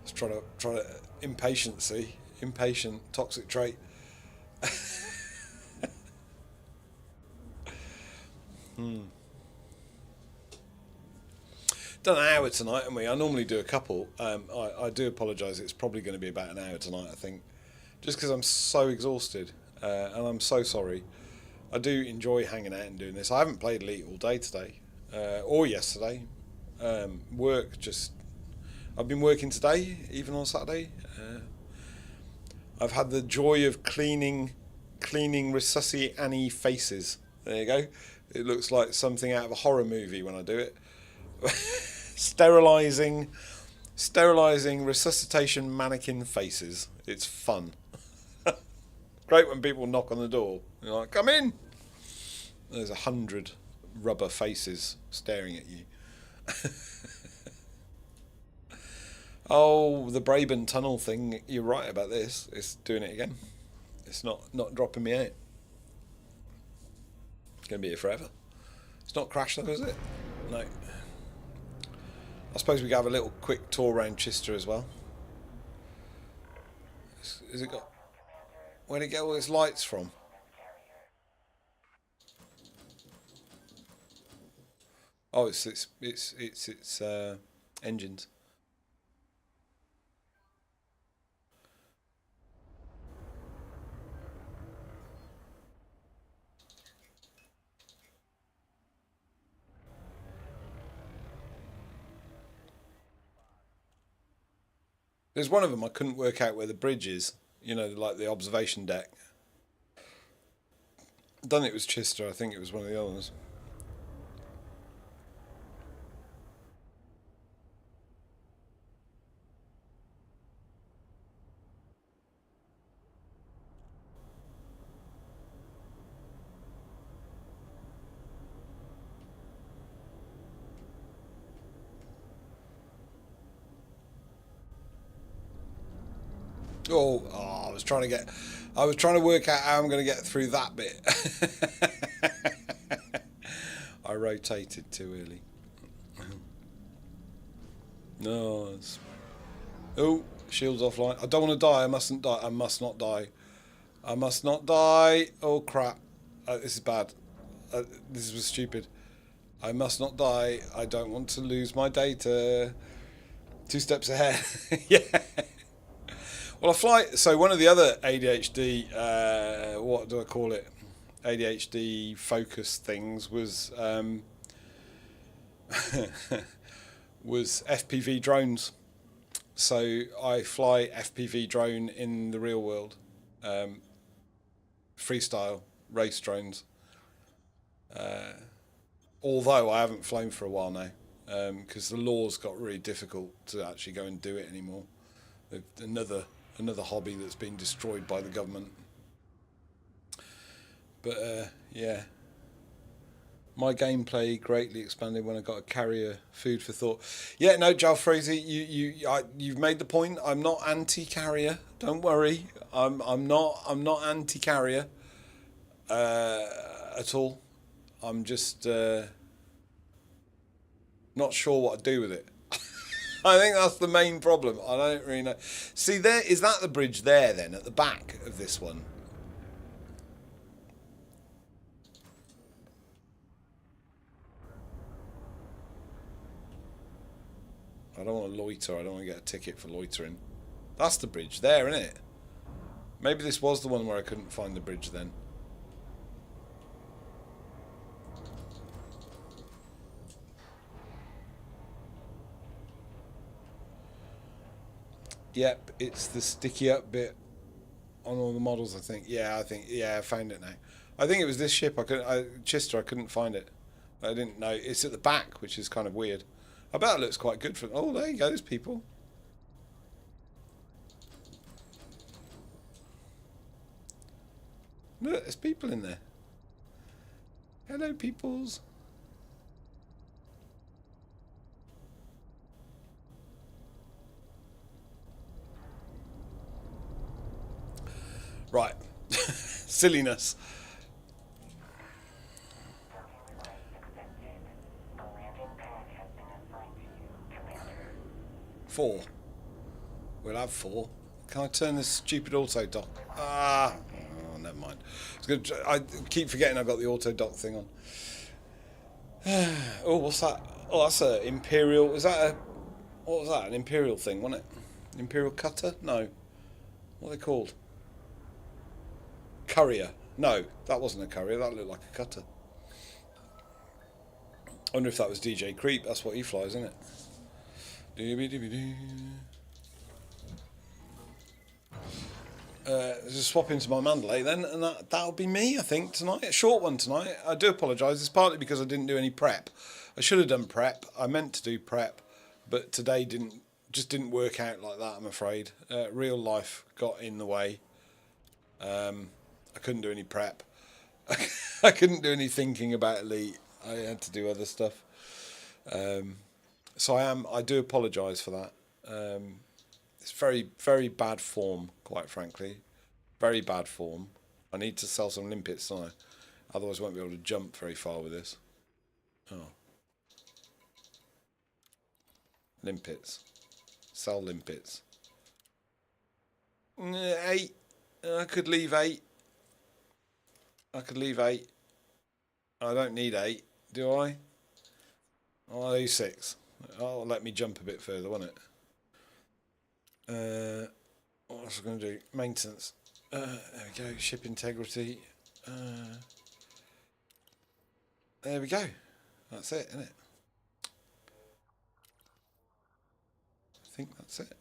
Just try to impatient toxic trait. Done an hour tonight, haven't we? I normally do a couple. I do apologise. It's probably going to be about an hour tonight, I think, just because I'm so exhausted, and I'm so sorry. I do enjoy hanging out and doing this. I haven't played Elite all day today, or yesterday. I've been working today, even on Saturday. I've had the joy of cleaning Resusci Annie faces. There you go. It looks like something out of a horror movie when I do it. Sterilising resuscitation mannequin faces. It's fun. Great when people knock on the door. You're like, come in. There's 100 rubber faces staring at you. Oh, the Brabant Tunnel thing. You're right about this. It's doing it again. It's not dropping me out. It's going to be here forever. It's not crashed though, is it? No. I suppose we could have a little quick tour around Chester as well. Has it got... Where'd it get all its lights from? Oh, it's engines. There's one of them I couldn't work out where the bridge is. You know, like the observation deck. I don't think it was Chester. I think it was one of the others. I was trying to work out how I'm going to get through that bit. I rotated too early. No. Shield's offline. I don't want to die. I mustn't die. I must not die. I must not die. Oh crap. This is bad. This was stupid. I must not die. I don't want to lose my data. 2 steps ahead. Yeah. Well, so one of the other ADHD, what do I call it? ADHD focus things was was FPV drones. So I fly FPV drone in the real world, freestyle race drones. Although I haven't flown for a while now, because the laws got really difficult to actually go and do it anymore. Another hobby that's been destroyed by the government. But yeah, my gameplay greatly expanded when I got a carrier. Food for thought. Yeah, no, Jalfrezi, you've made the point. I'm not anti-carrier. Don't worry. I'm not anti-carrier at all. I'm just not sure what to do with it. I think that's the main problem. I don't really know. See, is that the bridge there then, at the back of this one? I don't want to loiter. I don't want to get a ticket for loitering. That's the bridge there, isn't it? Maybe this was the one where I couldn't find the bridge then. Yep, it's the sticky up bit on all the models, I think. Yeah, I found it now. I think it was this ship. Chister, I couldn't find it. I didn't know. It's at the back, which is kind of weird. I bet it looks quite good for... Oh, there you go, there's people. Look, there's people in there. Hello, peoples. Right. Silliness. Four. We'll have 4. Can I turn this stupid auto dock? Oh, never mind. I keep forgetting I've got the auto dock thing on. Oh, what's that? Oh, that's an Imperial. What was that? An Imperial thing, wasn't it? Imperial cutter? No. What are they called? Courier. No, that wasn't a courier. That looked like a cutter. I wonder if that was DJ Creep. That's what he flies, isn't it? Just swap into my Mandalay then, and that'll be me, I think, tonight. A short one tonight. I do apologise. It's partly because I didn't do any prep. I should have done prep. I meant to do prep, but today didn't work out like that, I'm afraid. Real life got in the way. I couldn't do any prep. I couldn't do any thinking about Elite. I had to do other stuff. So I do apologise for that. It's very, very bad form, quite frankly. Very bad form. I need to sell some limpets, don't I? Otherwise I won't be able to jump very far with this. Oh. Limpets. Sell limpets. 8. I could leave 8. I don't need 8, do I? I'll do 6. Oh, let me jump a bit further, won't it? What else am I going to do? Maintenance. There we go. Ship integrity. There we go. That's it, isn't it? I think that's it.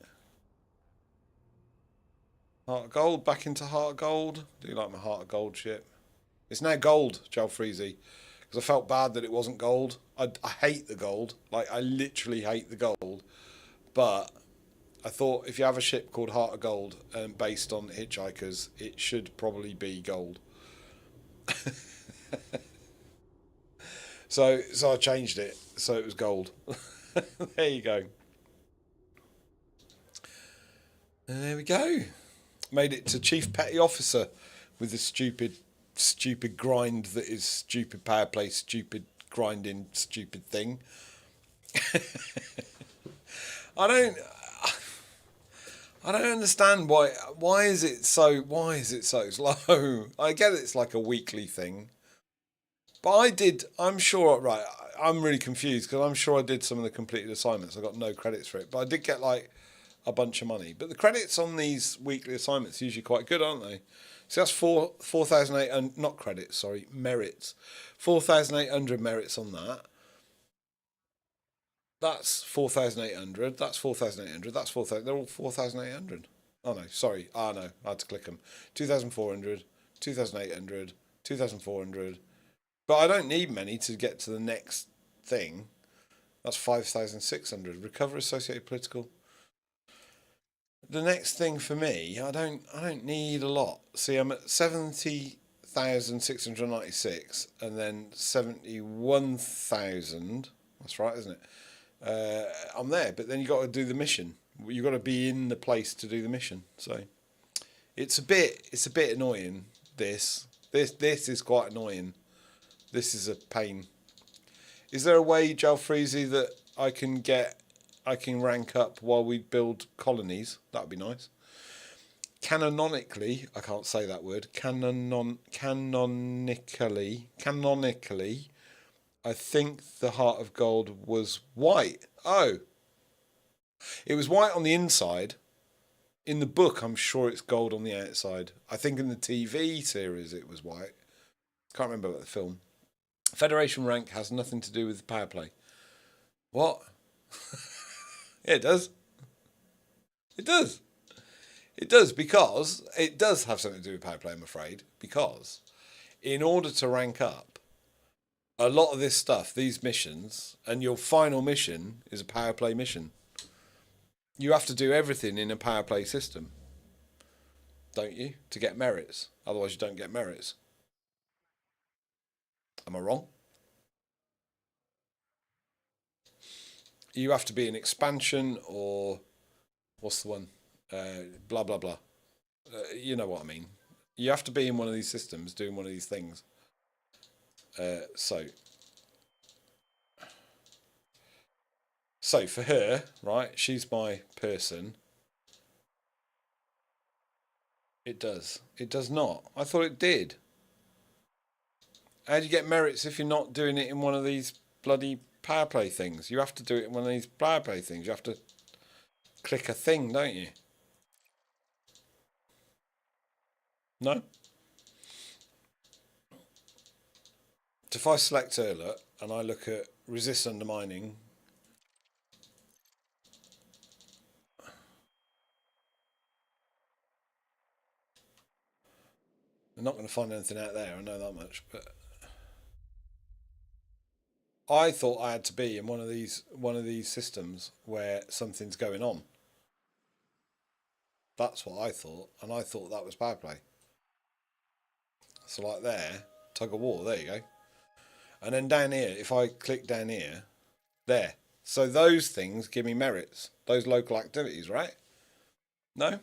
Heart of Gold. Back into Heart of Gold. Do like my Heart of Gold ship. It's now gold, Jalfreezy. Because I felt bad that it wasn't gold. I hate the gold. Like, I literally hate the gold. But I thought if you have a ship called Heart of Gold based on Hitchhikers, it should probably be gold. So I changed it. So it was gold. There you go. And there we go. Made it to Chief Petty Officer with the stupid grind that is stupid power play, stupid grinding, stupid thing. I don't understand why is it so slow? I get it's like a weekly thing. But I'm really confused because I'm sure I did some of the completed assignments. I got no credits for it, but I did get like a bunch of money. But the credits on these weekly assignments are usually quite good, aren't they? So that's 4,800, not credits, sorry, merits. 4,800 merits on that. That's 4,800, that's 4,800, that's 4,000, they're all 4,800. Oh no, sorry, no, I had to click them. 2,400, 2,800, 2,400. But I don't need many to get to the next thing. That's 5,600. Recover associated political. The next thing for me, I don't need a lot. See, I'm at 70,696 and then 71,000. That's right, isn't it? I'm there, but then you got to do the mission. You got to be in the place to do the mission. So it's a bit annoying. This is quite annoying. This is a pain. Is there a way, Jalfreezy, that I can rank up while we build colonies? That would be nice. Canonically, I can't say that word. Canonically, I think the Heart of Gold was white. Oh. It was white on the inside. In the book, I'm sure it's gold on the outside. I think in the TV series it was white. Can't remember about the film. Federation rank has nothing to do with the power play. What? Yeah, it does. It does. It does, because it does have something to do with power play, I'm afraid. Because in order to rank up, a lot of this stuff, these missions, and your final mission is a power play mission. You have to do everything in a power play system, don't you, to get merits? Otherwise you don't get merits. Am I wrong? You have to be an expansion or what's the one? Blah, blah, blah. You know what I mean. You have to be in one of these systems doing one of these things. So for her, right, she's my person. It does. It does not. I thought it did. How do you get merits if you're not doing it in one of these bloody power play things? You have to do it in one of these power play things. You have to click a thing, don't you? No? So if I select Erlet and I look at resist undermining, I'm not going to find anything out there, I know that much, but I thought I had to be in one of these systems where something's going on. That's what I thought, and I thought that was power play. So like there, tug of war, there you go. And then down here, if I click down here, there. So those things give me merits, those local activities, right? No?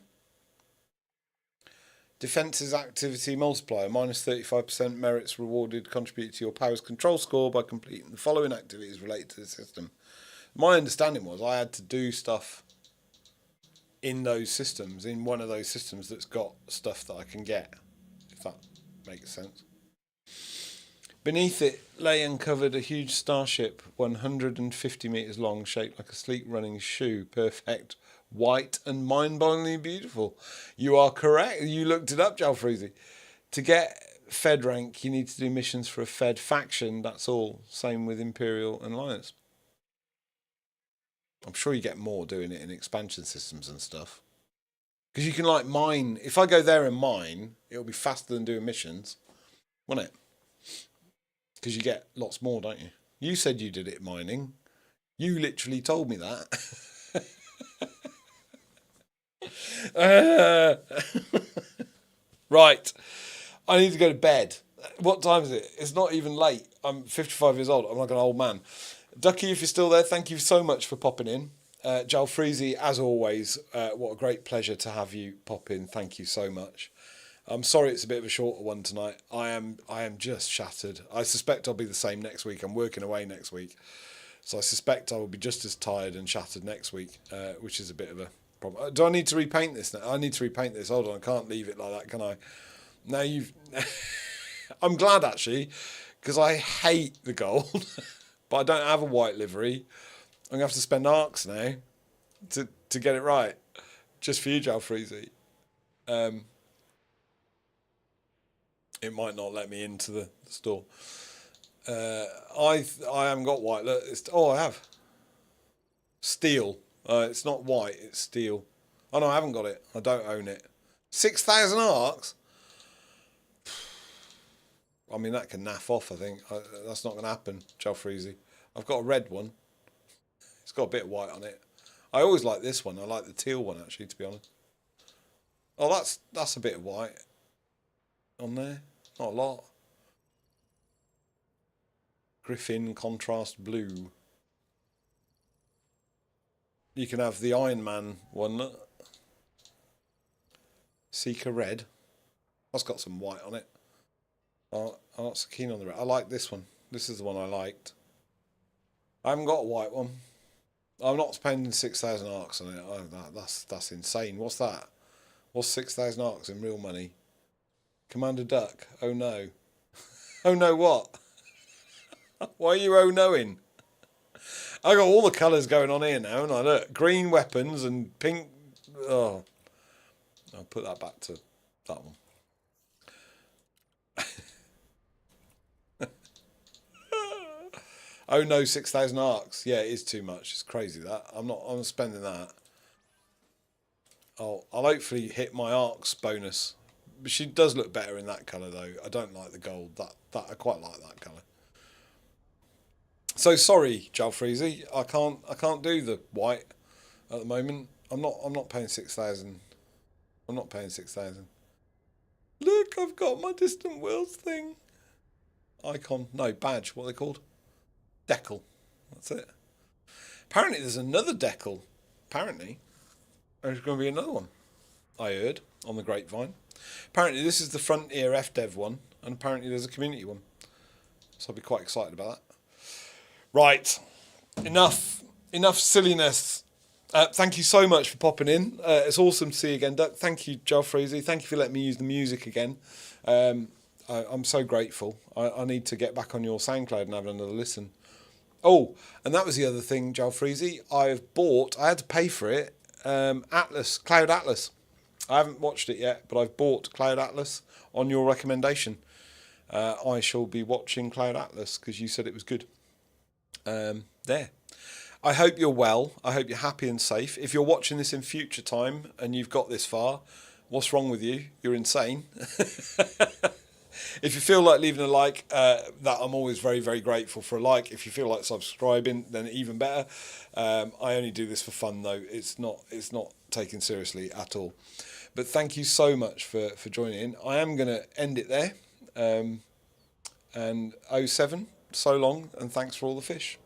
Defences activity multiplier, minus 35% merits rewarded, contribute to your powers control score by completing the following activities related to the system. My understanding was I had to do stuff in those systems, in one of those systems that's got stuff that I can get, if that makes sense. Beneath it lay uncovered a huge starship, 150 metres long, shaped like a sleek running shoe, perfect, white and mind-bogglingly beautiful. You are correct. You looked it up, Jalfreezy. To get Fed rank, you need to do missions for a Fed faction. That's all. Same with Imperial and Alliance. I'm sure you get more doing it in expansion systems and stuff. Because you can like mine. If I go there and mine, it'll be faster than doing missions, won't it? Because you get lots more, don't you? You said you did it mining. You literally told me that. Right. I need to go to bed. What time is it? It's not even late. I'm 55 years old. I'm like an old man. Ducky, if you're still there, thank you so much for popping in. Jalfreezy, as always, what a great pleasure to have you pop in. Thank you so much. I'm sorry it's a bit of a shorter one tonight. I am just shattered. I suspect I'll be the same next week. I'm working away next week. So I suspect I will be just as tired and shattered next week, which is a bit of a problem. Do I need to repaint this now? I need to repaint this. Hold on, I can't leave it like that, can I? Now you've... I'm glad, actually, because I hate the gold, but I don't have a white livery. I'm going to have to spend arcs now to get it right, just for you, Jalfreezy. It might not let me into the store. I haven't got white. Look, I have steel. It's not white. It's steel. Oh no, I haven't got it. I don't own it. 6,000 arcs. I mean, that can naff off. I think that's not going to happen, Jalfreezy. I've got a red one. It's got a bit of white on it. I always like this one. I like the teal one, actually, to be honest. Oh, that's a bit of white on there. Not a lot. Griffin contrast blue. You can have the Iron Man one. Seeker red. That's got some white on it. I'm not so keen on the red. I like this one. This is the one I liked. I haven't got a white one. I'm not spending 6,000 arcs on it. Oh, that's insane. What's that? What's 6,000 arcs in real money? Commander Duck. Oh no. Oh no what? Why are you oh noing? I got all the colours going on here now, and I look green weapons and pink. Oh, I'll put that back to that one. Oh no, 6,000 arcs. Yeah, it is too much. It's crazy that. I'm spending that. I'll hopefully hit my arcs bonus. But she does look better in that colour though. I don't like the gold. That I quite like that colour. So sorry, Jalfreezy. I can't do the white at the moment. I'm not paying 6,000. I'm not paying 6,000. Look, I've got my Distant Worlds thing. Icon. No, badge. What are they called? Decal. That's it. Apparently there's another decal. Apparently. There's going to be another one. I heard on the grapevine. Apparently this is the Frontier FDev one. And apparently there's a community one. So I'll be quite excited about that. Right. Enough silliness. Thank you so much for popping in. It's awesome to see you again, Duck. Thank you, Jalfreezy. Thank you for letting me use the music again. I'm so grateful. I need to get back on your SoundCloud and have another listen. Oh, and that was the other thing, Jalfreezy. I had to pay for it, Cloud Atlas. I haven't watched it yet, but I've bought Cloud Atlas on your recommendation. I shall be watching Cloud Atlas because you said it was good. There. I hope you're well. I hope you're happy and safe. If you're watching this in future time and you've got this far, what's wrong with you? You're insane. If you feel like leaving a like, that I'm always very, very grateful for a like. If you feel like subscribing, then even better. I only do this for fun, though. It's not taken seriously at all. But thank you so much for joining in. I am going to end it there. And 07, so long, and thanks for all the fish.